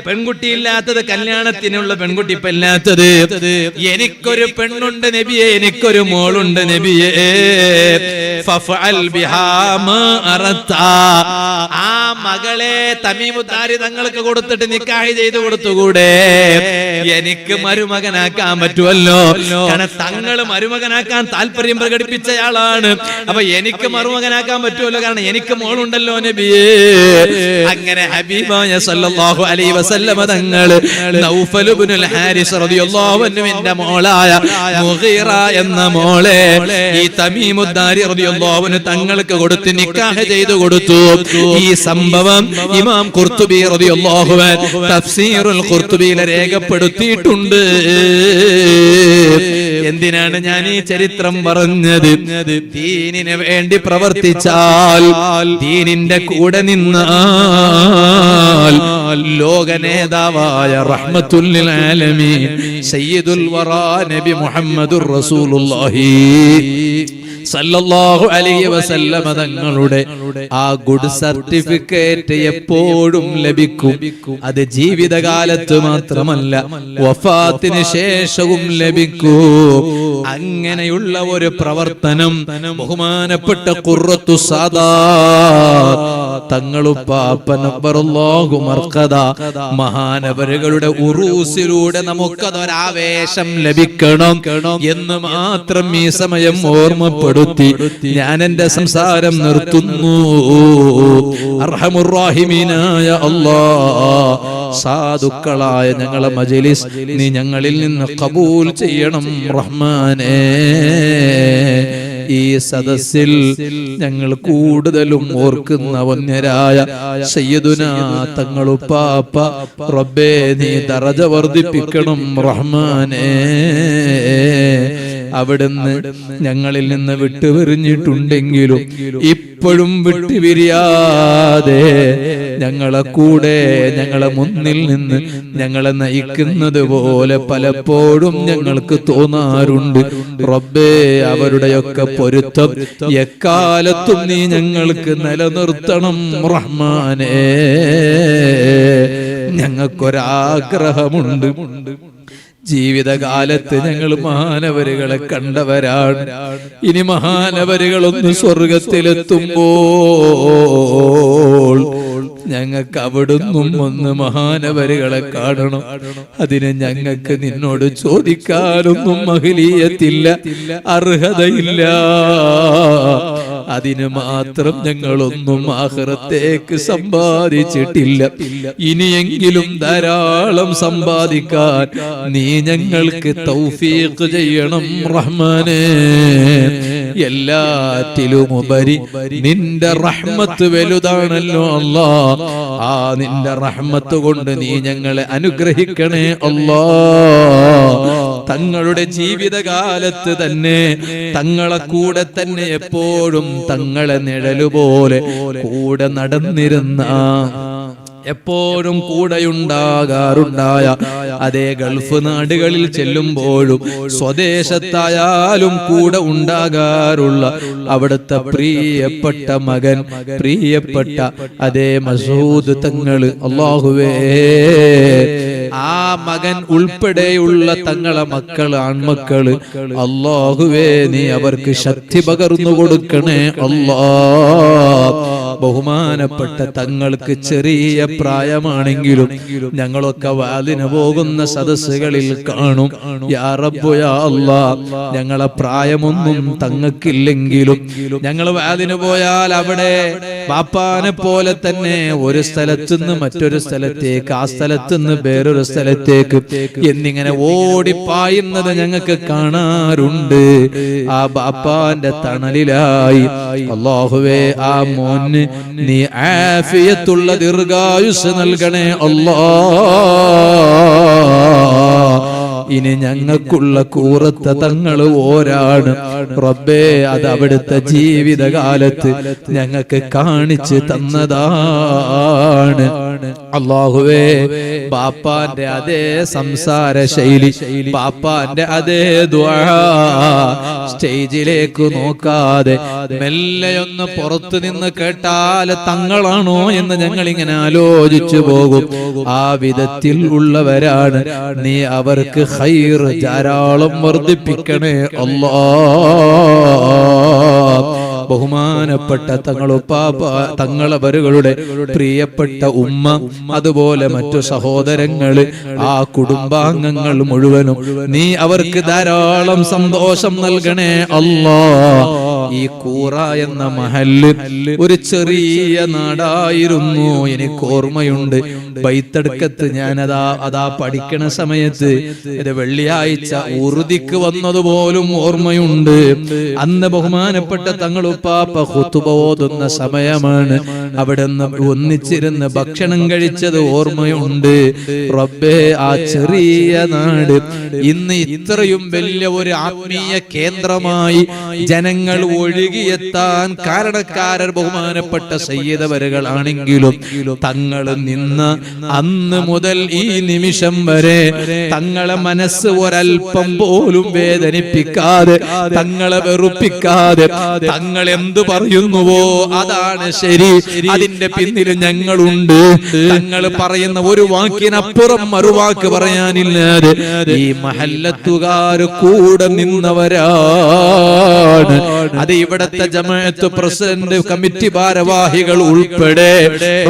പെൺകുട്ടിയില്ലാത്തത്, കല്യാണത്തിനുള്ള പെൺകുട്ടി ഇപ്പൊ ഇല്ലാത്തത്? എനിക്കൊരു പെണ്ണുണ്ട് നബിയെ, എനിക്കൊരു മോളുണ്ട് നബിയെ. ഫഫഅൽ ബിഹാ മാ അറത. ആ മകളെ തമീമുദ്ദാരി തങ്ങൾക്ക് കൊടുത്തിട്ട് നിക്കാഹ് ചെയ്തു കൊടുത്തുകൂടെ? എനിക്ക് മരുമകനാക്കാൻ പറ്റുമല്ലോ. കാരണം തങ്ങൾ മരുമകനാക്കാൻ താല്പര്യം പ്രകടിപ്പിച്ചയാളാണ്. അപ്പൊ എനിക്ക് മരുമകനാക്കാൻ പറ്റുമല്ലോ, കാരണം എനിക്ക് മോളുണ്ടല്ലോ നബിയെ. അങ്ങനെ ഹബീബായ സല്ലല്ലാഹു അലൈഹി വസല്ലം തങ്ങൾ നൗഫൽ ഇബ്നുൽ ഹാരിസ് റളിയല്ലാഹു അൻഹുവിന്റെ മോളായ മുഗീറ എന്ന മോളെ ഈ തമീമുദ്ദാരി റളിയല്ലാഹു അൻഹു തങ്ങൾക്ക് കൊടുത്ത് നിക്കാഹ് ചെയ്തു കൊടുത്തു. ഈ സംഭവം ഇമാം ഖുർത്തുബി റളിയല്ലാഹു അൻഹു തഫ്സീറുൽ ഖുർത്തുബിയിൽ രേഖപ്പെടുത്തിയിട്ടുണ്ട്. എന്തിനാണ് ഞാൻ ഈ ചരിത്രം പറഞ്ഞത്? ദീനിന് വേണ്ടി പ്രവർത്തിച്ചാൽ, ദീനിന്റെ കൂടെ നിന്നാൽ ലോക നേതാവായ റഹ്മത്തുൽ ലിൽ ആലമീൻ സയ്യിദുൽ വറാ നബി മുഹമ്മദുർ റസൂലുള്ളാഹി സല്ലല്ലാഹു അലൈഹി വസല്ലം തങ്ങളുടെ ആ ഗുഡ് സർട്ടിഫിക്കറ്റ് എപ്പോഴും ലഭിക്കും. അത് ജീവിതകാലത്ത് മാത്രമല്ല വഫാത്തിന് ശേഷവും ലഭിക്കും. അങ്ങനെയുള്ള ഒരു പ്രവർത്തനം ബഹുമാനപ്പെട്ട ഖുർറത്തു സാദാത്ത് തങ്ങളുപ്പാപ്പ നബ്ബറല്ലാഹു മർഖദ മഹാനവരുകളുടെ ഉറൂസിലൂടെ നമുക്കതൊരാവേശം ലഭിക്കണം എന്ന് മാത്രം ഈ സമയം ഓർമ്മപ്പെടുത്തി ഞാൻ എന്റെ സംസാരം നിർത്തുന്നു. അർഹമുർ റഹീമീനായ അല്ലാഹ്, സാധുക്കളായ ഞങ്ങളെ മജ്ലിസ് നീ ഞങ്ങളിൽ നിന്ന് ഖബൂൽ ചെയ്യണം റഹ്മാനേ. ഈ സദസ്സിൽ ഞങ്ങൾ കൂടുതലും ഓർക്കുന്ന വന്യരായ സയ്യിദുനാ തങ്ങളുപ്പാപ്പ റബ്ബേ നീ ദറജ വർദ്ധിപ്പിക്കണം റഹ്മാനേ. അവിടുന്ന് ഞങ്ങളിൽ നിന്ന് വിട്ടുപിരിഞ്ഞിട്ടുണ്ടെങ്കിലും ഇപ്പോഴും വിട്ടുപിരിയാതെ ഞങ്ങളെ കൂടെ ഞങ്ങളെ മുന്നിൽ നിന്ന് ഞങ്ങളെ നയിക്കുന്നത് പോലെ പലപ്പോഴും ഞങ്ങൾക്ക് തോന്നാറുണ്ട്. റബ്ബേ, അവരുടെയൊക്കെ പൊരുത്തം എക്കാലത്തും നീ ഞങ്ങൾക്ക് നിലനിർത്തണം റഹ്മാനേ. ഞങ്ങൾക്കൊരാഗ്രഹമുണ്ട്. ജീവിതകാലത്ത് ഞങ്ങൾ മഹാനവരുകളെ കണ്ടവരാണ്. ഇനി മഹാനവരുകളൊന്ന് സ്വർഗത്തിലെത്തുമ്പോൾ ഞങ്ങൾക്ക് അവിടുന്നും ഒന്ന് മഹാനവരുകളെ കാണണം. അതിന് ഞങ്ങൾക്ക് നിന്നോട് ചോദിക്കാനൊന്നും മഹ്ലിയത്തില്ല, അർഹതയില്ല. അതിന് മാത്രം ഞങ്ങളൊന്നും ആഖിറത്തേക്ക് സമ്പാദിച്ചിട്ടില്ല. ഇനിയെങ്കിലും ധാരാളം സമ്പാദിക്കാൻ നീ ഞങ്ങൾക്ക് തൗഫീഖ് ചെയ്യണം റഹ്മാനേ. എല്ലാറ്റിലുമുപരി നിന്റെ റഹ്മത്ത് വലുതാണല്ലോ അല്ലാ. ആ നിന്റെ റഹ്മത്ത് കൊണ്ട് നീ ഞങ്ങളെ അനുഗ്രഹിക്കണേ അല്ലാ. തങ്ങളുടെ ജീവിതകാലത്ത് തന്നെ തങ്ങളെ കൂടെ തന്നെ എപ്പോഴും തങ്ങളെ നിഴലുപോലെ കൂടെ നടന്നിരുന്ന, എപ്പോഴും കൂടെയുണ്ടാകാറുണ്ടായ, അതേ ഗൾഫ് നാടുകളിൽ ചെല്ലുമ്പോഴും സ്വദേശത്തായാലും കൂടെ ഉണ്ടാകാറുള്ള അവിടുത്തെ പ്രിയപ്പെട്ട മകൻ, പ്രിയപ്പെട്ട അതേ മസൂദ് തങ്ങള്, അല്ലാഹുവേ ആ മകൻ ഉൾപ്പെടെയുള്ള തങ്ങളെ മക്കള്, ആൺമക്കള്, അല്ലാഹുവേ നീ അവർക്ക് ശക്തി പകർന്നു കൊടുക്കണേ അല്ലാ. ബഹുമാനപ്പെട്ട തങ്ങൾക്ക് ചെറിയ പ്രായമാണെങ്കിലും ഞങ്ങളൊക്കെ വാലിന് പോകുന്ന സദസ്സുകളിൽ കാണും. യാ റബ്ബ് യാ അല്ലാ, ഞങ്ങളെ പ്രായമൊന്നും തങ്ങൾക്കില്ലെങ്കിലും ഞങ്ങൾ വാലിന് പോയാൽ അവിടെ ബാപ്പാനെ പോലെ തന്നെ ഒരു സ്ഥലത്തുനിന്ന് മറ്റൊരു സ്ഥലത്തേക്ക്, ആ സ്ഥലത്തുനിന്ന് വേറൊരു സ്ഥലത്തേക്ക് എന്നിങ്ങനെ ഓടിപ്പായുന്നത് ഞങ്ങൾക്ക് കാണാറുണ്ട്. ആ ബാപ്പാന്റെ തണലിലായി അല്ലാഹുവേ ആ മോന് നീ ആഫിയത്തുള്ള ദീർഘായുസ് നൽകണേ അല്ലാ. ഇനി ഞങ്ങൾക്കുള്ള കൂറത്ത തങ്ങള് ഓരാണ് റബ്ബേ, അത് അവിടുത്തെ ജീവിതകാലത്ത് ഞങ്ങൾക്ക് കാണിച്ചു തന്നതാണ്. അല്ലാഹുവേ, ബാപ്പാന്റെ അതേ സംസാര ശൈലി, ബാപ്പാന്റെ അതേ ദുആ, സ്റ്റേജിലേക്ക് നോക്കാതെ മെല്ലെയൊന്ന് പുറത്തു നിന്ന് കേട്ടാൽ തങ്ങളാണോ എന്ന് ഞങ്ങൾ ഇങ്ങനെ ആലോചിച്ചു പോകും. ആ വിധത്തിൽ ഉള്ളവരാണ്. നീ അവർക്ക് ഖൈർ ധാരാളം വർദ്ധിപ്പിക്കണേ അല്ലാ. ബഹുമാനപ്പെട്ട തങ്ങളവരുകളുടെ പ്രിയപ്പെട്ട ഉമ്മ, അതുപോലെ മറ്റു സഹോദരങ്ങള്, ആ കുടുംബാംഗങ്ങൾ മുഴുവനും നീ അവർക്ക് ധാരാളം സന്തോഷം നൽകണേ അല്ലാ. ഈ കൂറ എന്ന മഹല്ല് ഒരു ചെറിയ നാടായിരുന്നു. എനിക്ക് ഓർമ്മയുണ്ട്, ബൈത്തടുക്കത്ത് ഞാൻ അതാ പഠിക്കണ സമയത്ത് വെള്ളിയാഴ്ച ഉറുദിക്ക് വന്നതുപോലും ഓർമ്മയുണ്ട്. അന്ന് ബഹുമാനപ്പെട്ട തങ്ങളുപ്പാപ്പ ഖുതുബ ഓതുന്ന സമയമാണ്. അവിടെ നിന്ന് ഒന്നിച്ചിരുന്ന് ഭക്ഷണം കഴിച്ചത് ഓർമ്മയുണ്ട്. റബ്ബേ, ആ ചെറിയ നാട് ഇന്ന് ഇത്രയും വലിയ ഒരു ആത്മീയ കേന്ദ്രമായി ജനങ്ങൾ ഒഴുകിയെത്താൻ കാരണക്കാരർ ബഹുമാനപ്പെട്ട സയ്യിദവരുകളാണെങ്കിലും തങ്ങൾ നിന്ന അന്ന് മുതൽ ഈ നിമിഷം വരെ തങ്ങളെ മനസ്സ് ഒരൽപ്പം പോലും വേദനിപ്പിക്കാതെ, തങ്ങളെ വെറുപ്പിക്കാതെ, തങ്ങൾ എന്തു പറയുന്നുവോ അതാണ് ശരി, അതിന്റെ പിന്നിൽ ഞങ്ങളുണ്ട്. തങ്ങൾ പറയുന്ന ഒരു വാക്കിനപ്പുറം മറുവാക്ക് പറയാനില്ലാതെ ഈ മഹല്ലത്തുകാര് കൂടെ നിന്നവരാണ്. അത് ഇവിടത്തെ ജമാഅത്ത് പ്രസിഡന്റ്, കമ്മിറ്റി ഭാരവാഹികൾ ഉൾപ്പെടെ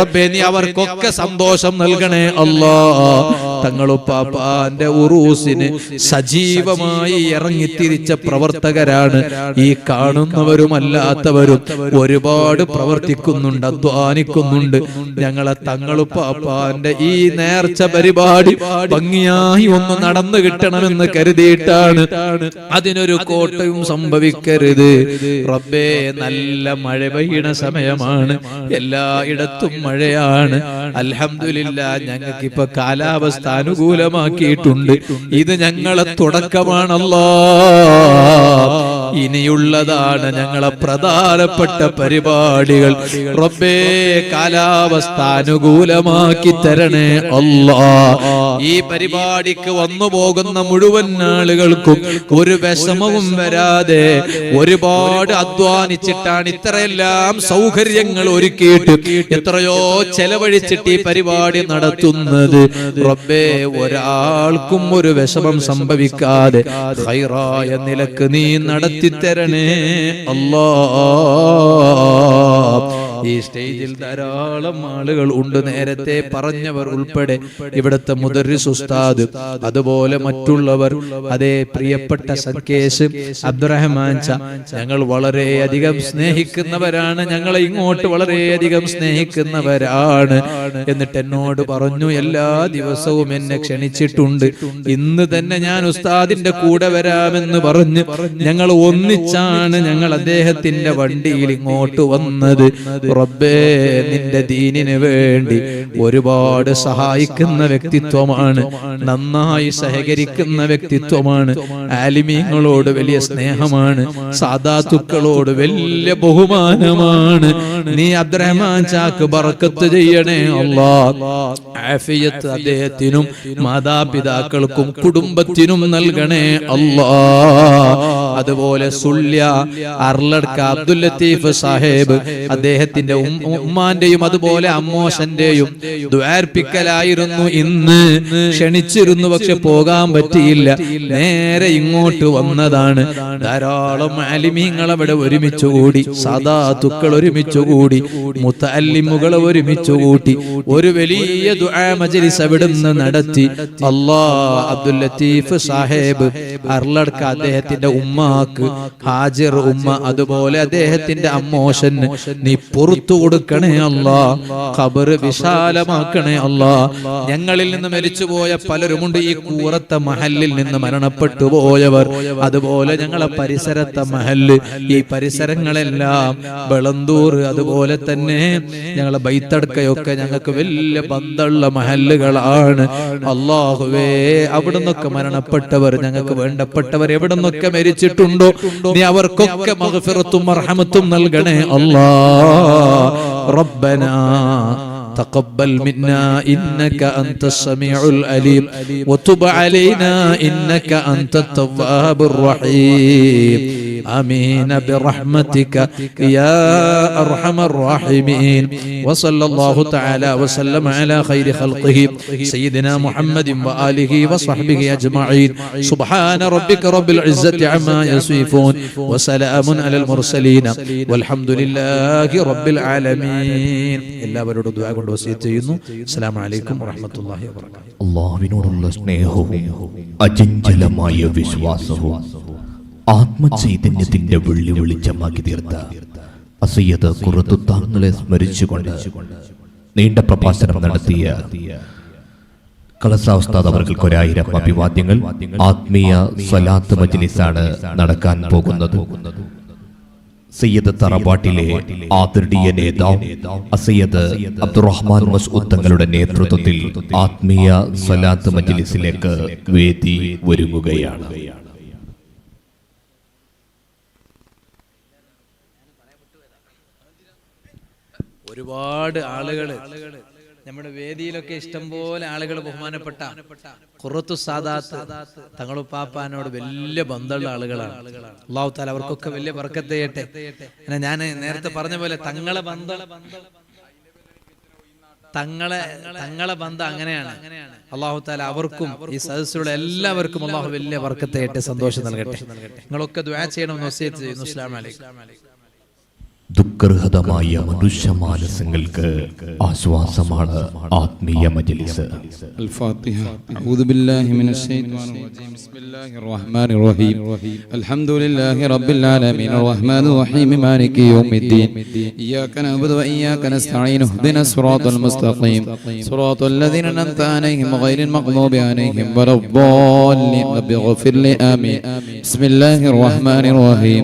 റബ്ബേ നീ അവർക്കൊക്കെ സന്തോഷം നൽകണേ അല്ലാ. തങ്ങളുപ്പാപ്പാന്റെ ഉറൂസിന് സജീവമായി ഇറങ്ങിത്തിരിച്ച പ്രവർത്തകരാണ്. ഈ കാണുന്നവരുമല്ലാത്തവരും ഒരുപാട് പ്രവർത്തിക്കുന്നുണ്ട്, അധ്വാനിക്കുന്നുണ്ട്. ഞങ്ങളെ തങ്ങളുപ്പാപ്പാന്റെ ഈ നേർച്ച പരിപാടി ഭംഗിയായി ഒന്ന് നടന്നു കിട്ടണമെന്ന് കരുതിയിട്ടാണ്. അതിനൊരു കോട്ടയും സംഭവിക്കരുത് റബ്ബേ. നല്ല മഴ പെയ്യണ സമയമാണ്, എല്ലായിടത്തും മഴയാണ്. അൽഹംദുലില്ലാ, ഞങ്ങൾക്കിപ്പോ കാലാവസ്ഥ അനുകൂലമാക്കിയിട്ടുണ്ട്. ഇത് ഞങ്ങളെ തുടക്കമാണല്ലോ, ഇനിയുള്ളതാണ് ഞങ്ങളെ പ്രധാനപ്പെട്ട പരിപാടികൾ. റബ്ബേ കാലാവസ്ഥ അനുകൂലമാക്കി തരണേ അല്ലാ. ഈ പരിപാടിക്ക് വന്നു പോകുന്ന മുഴുവൻ ആളുകൾക്കും ഒരു വിഷമവും വരാതെ ഒരുപാട് അധ്വാനിച്ചിട്ടാണ് ഇത്രയെല്ലാം സൗകര്യങ്ങൾ ഒരുക്കിയിട്ട് എത്രയോ ചെലവഴിച്ചിട്ട് ഈ പരിപാടി നടത്തുന്നത്. റബ്ബേ ഒരാൾക്കും ഒരു വിഷമം സംഭവിക്കാതെ ഖൈറായ നിലക്ക് നീ നടത്തിത്തരണേ അല്ലാ. ഈ സ്റ്റേജിൽ ധാരാളം ആളുകൾ ഉണ്ട്, നേരത്തെ പറഞ്ഞവർ ഉൾപ്പെടെ, ഇവിടുത്തെ മുദർരിസ് ഉസ്താദ്, അതുപോലെ മറ്റുള്ളവർ, അതേ പ്രിയപ്പെട്ട സക്കേശ് അബ്ദുറഹ്മാൻ ച, ഞങ്ങൾ വളരെയധികം സ്നേഹിക്കുന്നവരാണ്, ഞങ്ങളെ ഇങ്ങോട്ട് വളരെയധികം സ്നേഹിക്കുന്നവരാണ്. എന്നിട്ട് എന്നോട് പറഞ്ഞു എല്ലാ ദിവസവും എന്നെ ക്ഷണിച്ചിട്ടുണ്ട്, ഇന്ന് തന്നെ ഞാൻ ഉസ്താദിന്റെ കൂടെ വരാമെന്ന് പറഞ്ഞ് ഞങ്ങൾ ഒന്നിച്ചാണ് ഞങ്ങൾ അദ്ദേഹത്തിന്റെ വണ്ടിയിൽ ഇങ്ങോട്ട് വന്നത്. റബ്ബേ നിന്റെ ദീനിന് വേണ്ടി ഒരുപാട് സഹായിക്കുന്ന വ്യക്തിത്വമാണ്, നന്നായി സഹകരിക്കുന്ന വ്യക്തിത്വമാണ്, ആലിമീങ്ങളോട് വലിയ സ്നേഹമാണ്, സാദാത്തുക്കളോട് വലിയ ബഹുമാനമാണ്. നീ അബ്ദുറഹ്മാൻ ചാക്ക് ബർക്കത്ത് ചെയ്യണേ അല്ലാഹ്. ആഫിയത്ത് അദ്ദേഹത്തിനും മാതാപിതാക്കൾക്കും കുടുംബത്തിനും നൽകണേ അല്ലാഹ്. അതുപോലെ സുല്യ അർലഡ്ക അബ്ദുൽ ലത്തീഫ് സാഹിബ്, അദ്ദേഹത്തിന്റെ ഉമ്മാന്റെയും അതുപോലെ അമ്മോശന്റെയും ദ്വാർപ്പിക്കലായിരുന്നു. ഇന്ന് ക്ഷണിച്ചിരുന്നു, പക്ഷെ പോകാൻ പറ്റിയില്ല, നേരെ ഇങ്ങോട്ട് വന്നതാണ്. ധാരാളം ആലിമീങ്ങൾ അവിടെ ഒരുമിച്ചുകൂടി, സാദാത്തുക്കൾ ഒരുമിച്ചുകൂടി, മുതഅല്ലിമുകൾ ഒരുമിച്ചുകൂട്ടി ഒരു വലിയ ദുആ മജ്ലിസ് അവിടുന്ന് നടത്തി. അല്ലാഹ് അബ്ദുൽ ലത്തീഫ് സാഹിബ് അർലഡ്ക അദ്ദേഹത്തിന്റെ ഉമ്മാക്ക് ഹാജിർ ഉമ്മ, അതുപോലെ അദ്ദേഹത്തിന്റെ അമ്മോശന് നീ പുറത്തു കൊടുക്കണേ അല്ലാ, ഖബർ വിശാലമാക്കണേ അല്ലാ. ഞങ്ങളിൽ നിന്ന് മരിച്ചുപോയ പലരുമുണ്ട്, ഈ കൂറത്തെ മഹല്ലിൽ നിന്ന് മരണപ്പെട്ടു പോയവർ, അതുപോലെ ഞങ്ങളെ പരിസരത്തെ മഹല്ല്, ഈ പരിസരങ്ങളെല്ലാം ബളന്തൂർ, അതുപോലെ തന്നെ ഞങ്ങളെ ബൈത്തടക്കയൊക്കെ ഞങ്ങൾക്ക് വലിയ ബന്ധമുള്ള മഹല്ലുകളാണ്. അല്ലാഹുവേ അവിടുന്നൊക്കെ മരണപ്പെട്ടവർ, ഞങ്ങൾക്ക് വേണ്ടപ്പെട്ടവർ എവിടുന്നൊക്കെ മരിച്ചിട്ടുണ്ടോ നീ അവർക്കൊക്കെ മഗ്ഫിറത്തും മർഹമത്തും നൽകണേ അല്ലാഹ്. റബ്ബനാ تقبل منا إنك أنت السميع العليم وتب علينا إنك أنت التواب الرحيم. آمين برحمتك يا أرحم الراحمين. وصلى الله تعالى وسلم على خير خلقه سيدنا محمد وآله وصحبه أجمعين. سبحان ربك رب العزة عما يصفون وسلام على المرسلين والحمد لله رب العالمين. എല്ലാവരോടും ദുആ കൊണ്ട് വസിയത്ത് ചെയ്യുന്നു. അസ്സലാമു അലൈക്കും വറഹ്മത്തുള്ളാഹി വബറകാതുഹു. അല്ലാഹുവിനോടുള്ള സ്നേഹവും അചഞ്ചലമായ വിശ്വാസവും ആത്മചൈതന്യത്തിന്റെ വെള്ളി വെളിച്ചമാക്കി തീർത്ത അസയ്യദ് ഖുറത്തു തങ്ങളെ സ്മരിച്ചുകൊണ്ട് നീണ്ട പ്രഭാഷണം നടത്തിയ കളസ ഉസ്താദ് അവർക്ക് 1000 അഭിവാദ്യങ്ങൾ. ആത്മീയ സ്വലാത്ത് മജ്ലിസാണ് നടക്കാൻ പോകുന്നത്. സയ്യിദ് തറവാട്ടിലെ ആദരണീയ നേതാവ് അസയ്യദ് അബ്ദുറഹ്മാൻ മസ്ഊദ് തങ്ങളുടെ നേതൃത്വത്തിൽ ആത്മീയ സ്വലാത്ത് മജ്ലിസിലേക്ക് വേദി ഒരുങ്ങുകയാണ്. ഒരുപാട് ആളുകള് നമ്മുടെ വേദിയിലൊക്കെ ഇഷ്ടംപോലെ ആളുകൾ, ബഹുമാനപ്പെട്ട ഖുറത്തു സാദാത്ത് തങ്ങളുപ്പാപ്പാനോട് വലിയ ബന്ധമുള്ള ആളുകളാണ്. അല്ലാഹു തആല അവർക്കൊക്കെ വലിയ ബർക്കത്ത് ചെയ്യട്ടെ. ഞാൻ നേരത്തെ പറഞ്ഞ പോലെ തങ്ങളെ ബന്ധം അങ്ങനെയാണ്. അല്ലാഹു തആല അവർക്കും ഈ സദസ്സിലുള്ള എല്ലാവർക്കും അല്ലാഹു വലിയ ബർക്കത്ത് ചെയ്യട്ടെ, സന്തോഷം നൽകട്ടെ. നിങ്ങളൊക്കെ ദുആ ചെയ്യണമെന്ന് വസിയത്ത് ചെയ്യുന്നു. അസ്സലാമു അലൈക്കും. ദുഃഖർഹതമായ മനുഷ്യ മാനസങ്ങൾക്ക് ആശ്വാസമാണ് ആത്മീയ മജ്ലിസ്. الفاتحة. أعوذ بالله من الشيطان الرجيم. بسم الله الرحمن الرحيم. الحمد لله رب العالمين الرحمن الرحيم مالك يوم الدين. إياك نعبد وإياك نستعين اهدنا الصراط المستقيم صراط الذين أنعمت عليهم غير المغضوب عليهم ولا الضالين رب اغفر لي آمين. بسم الله الرحمن الرحيم.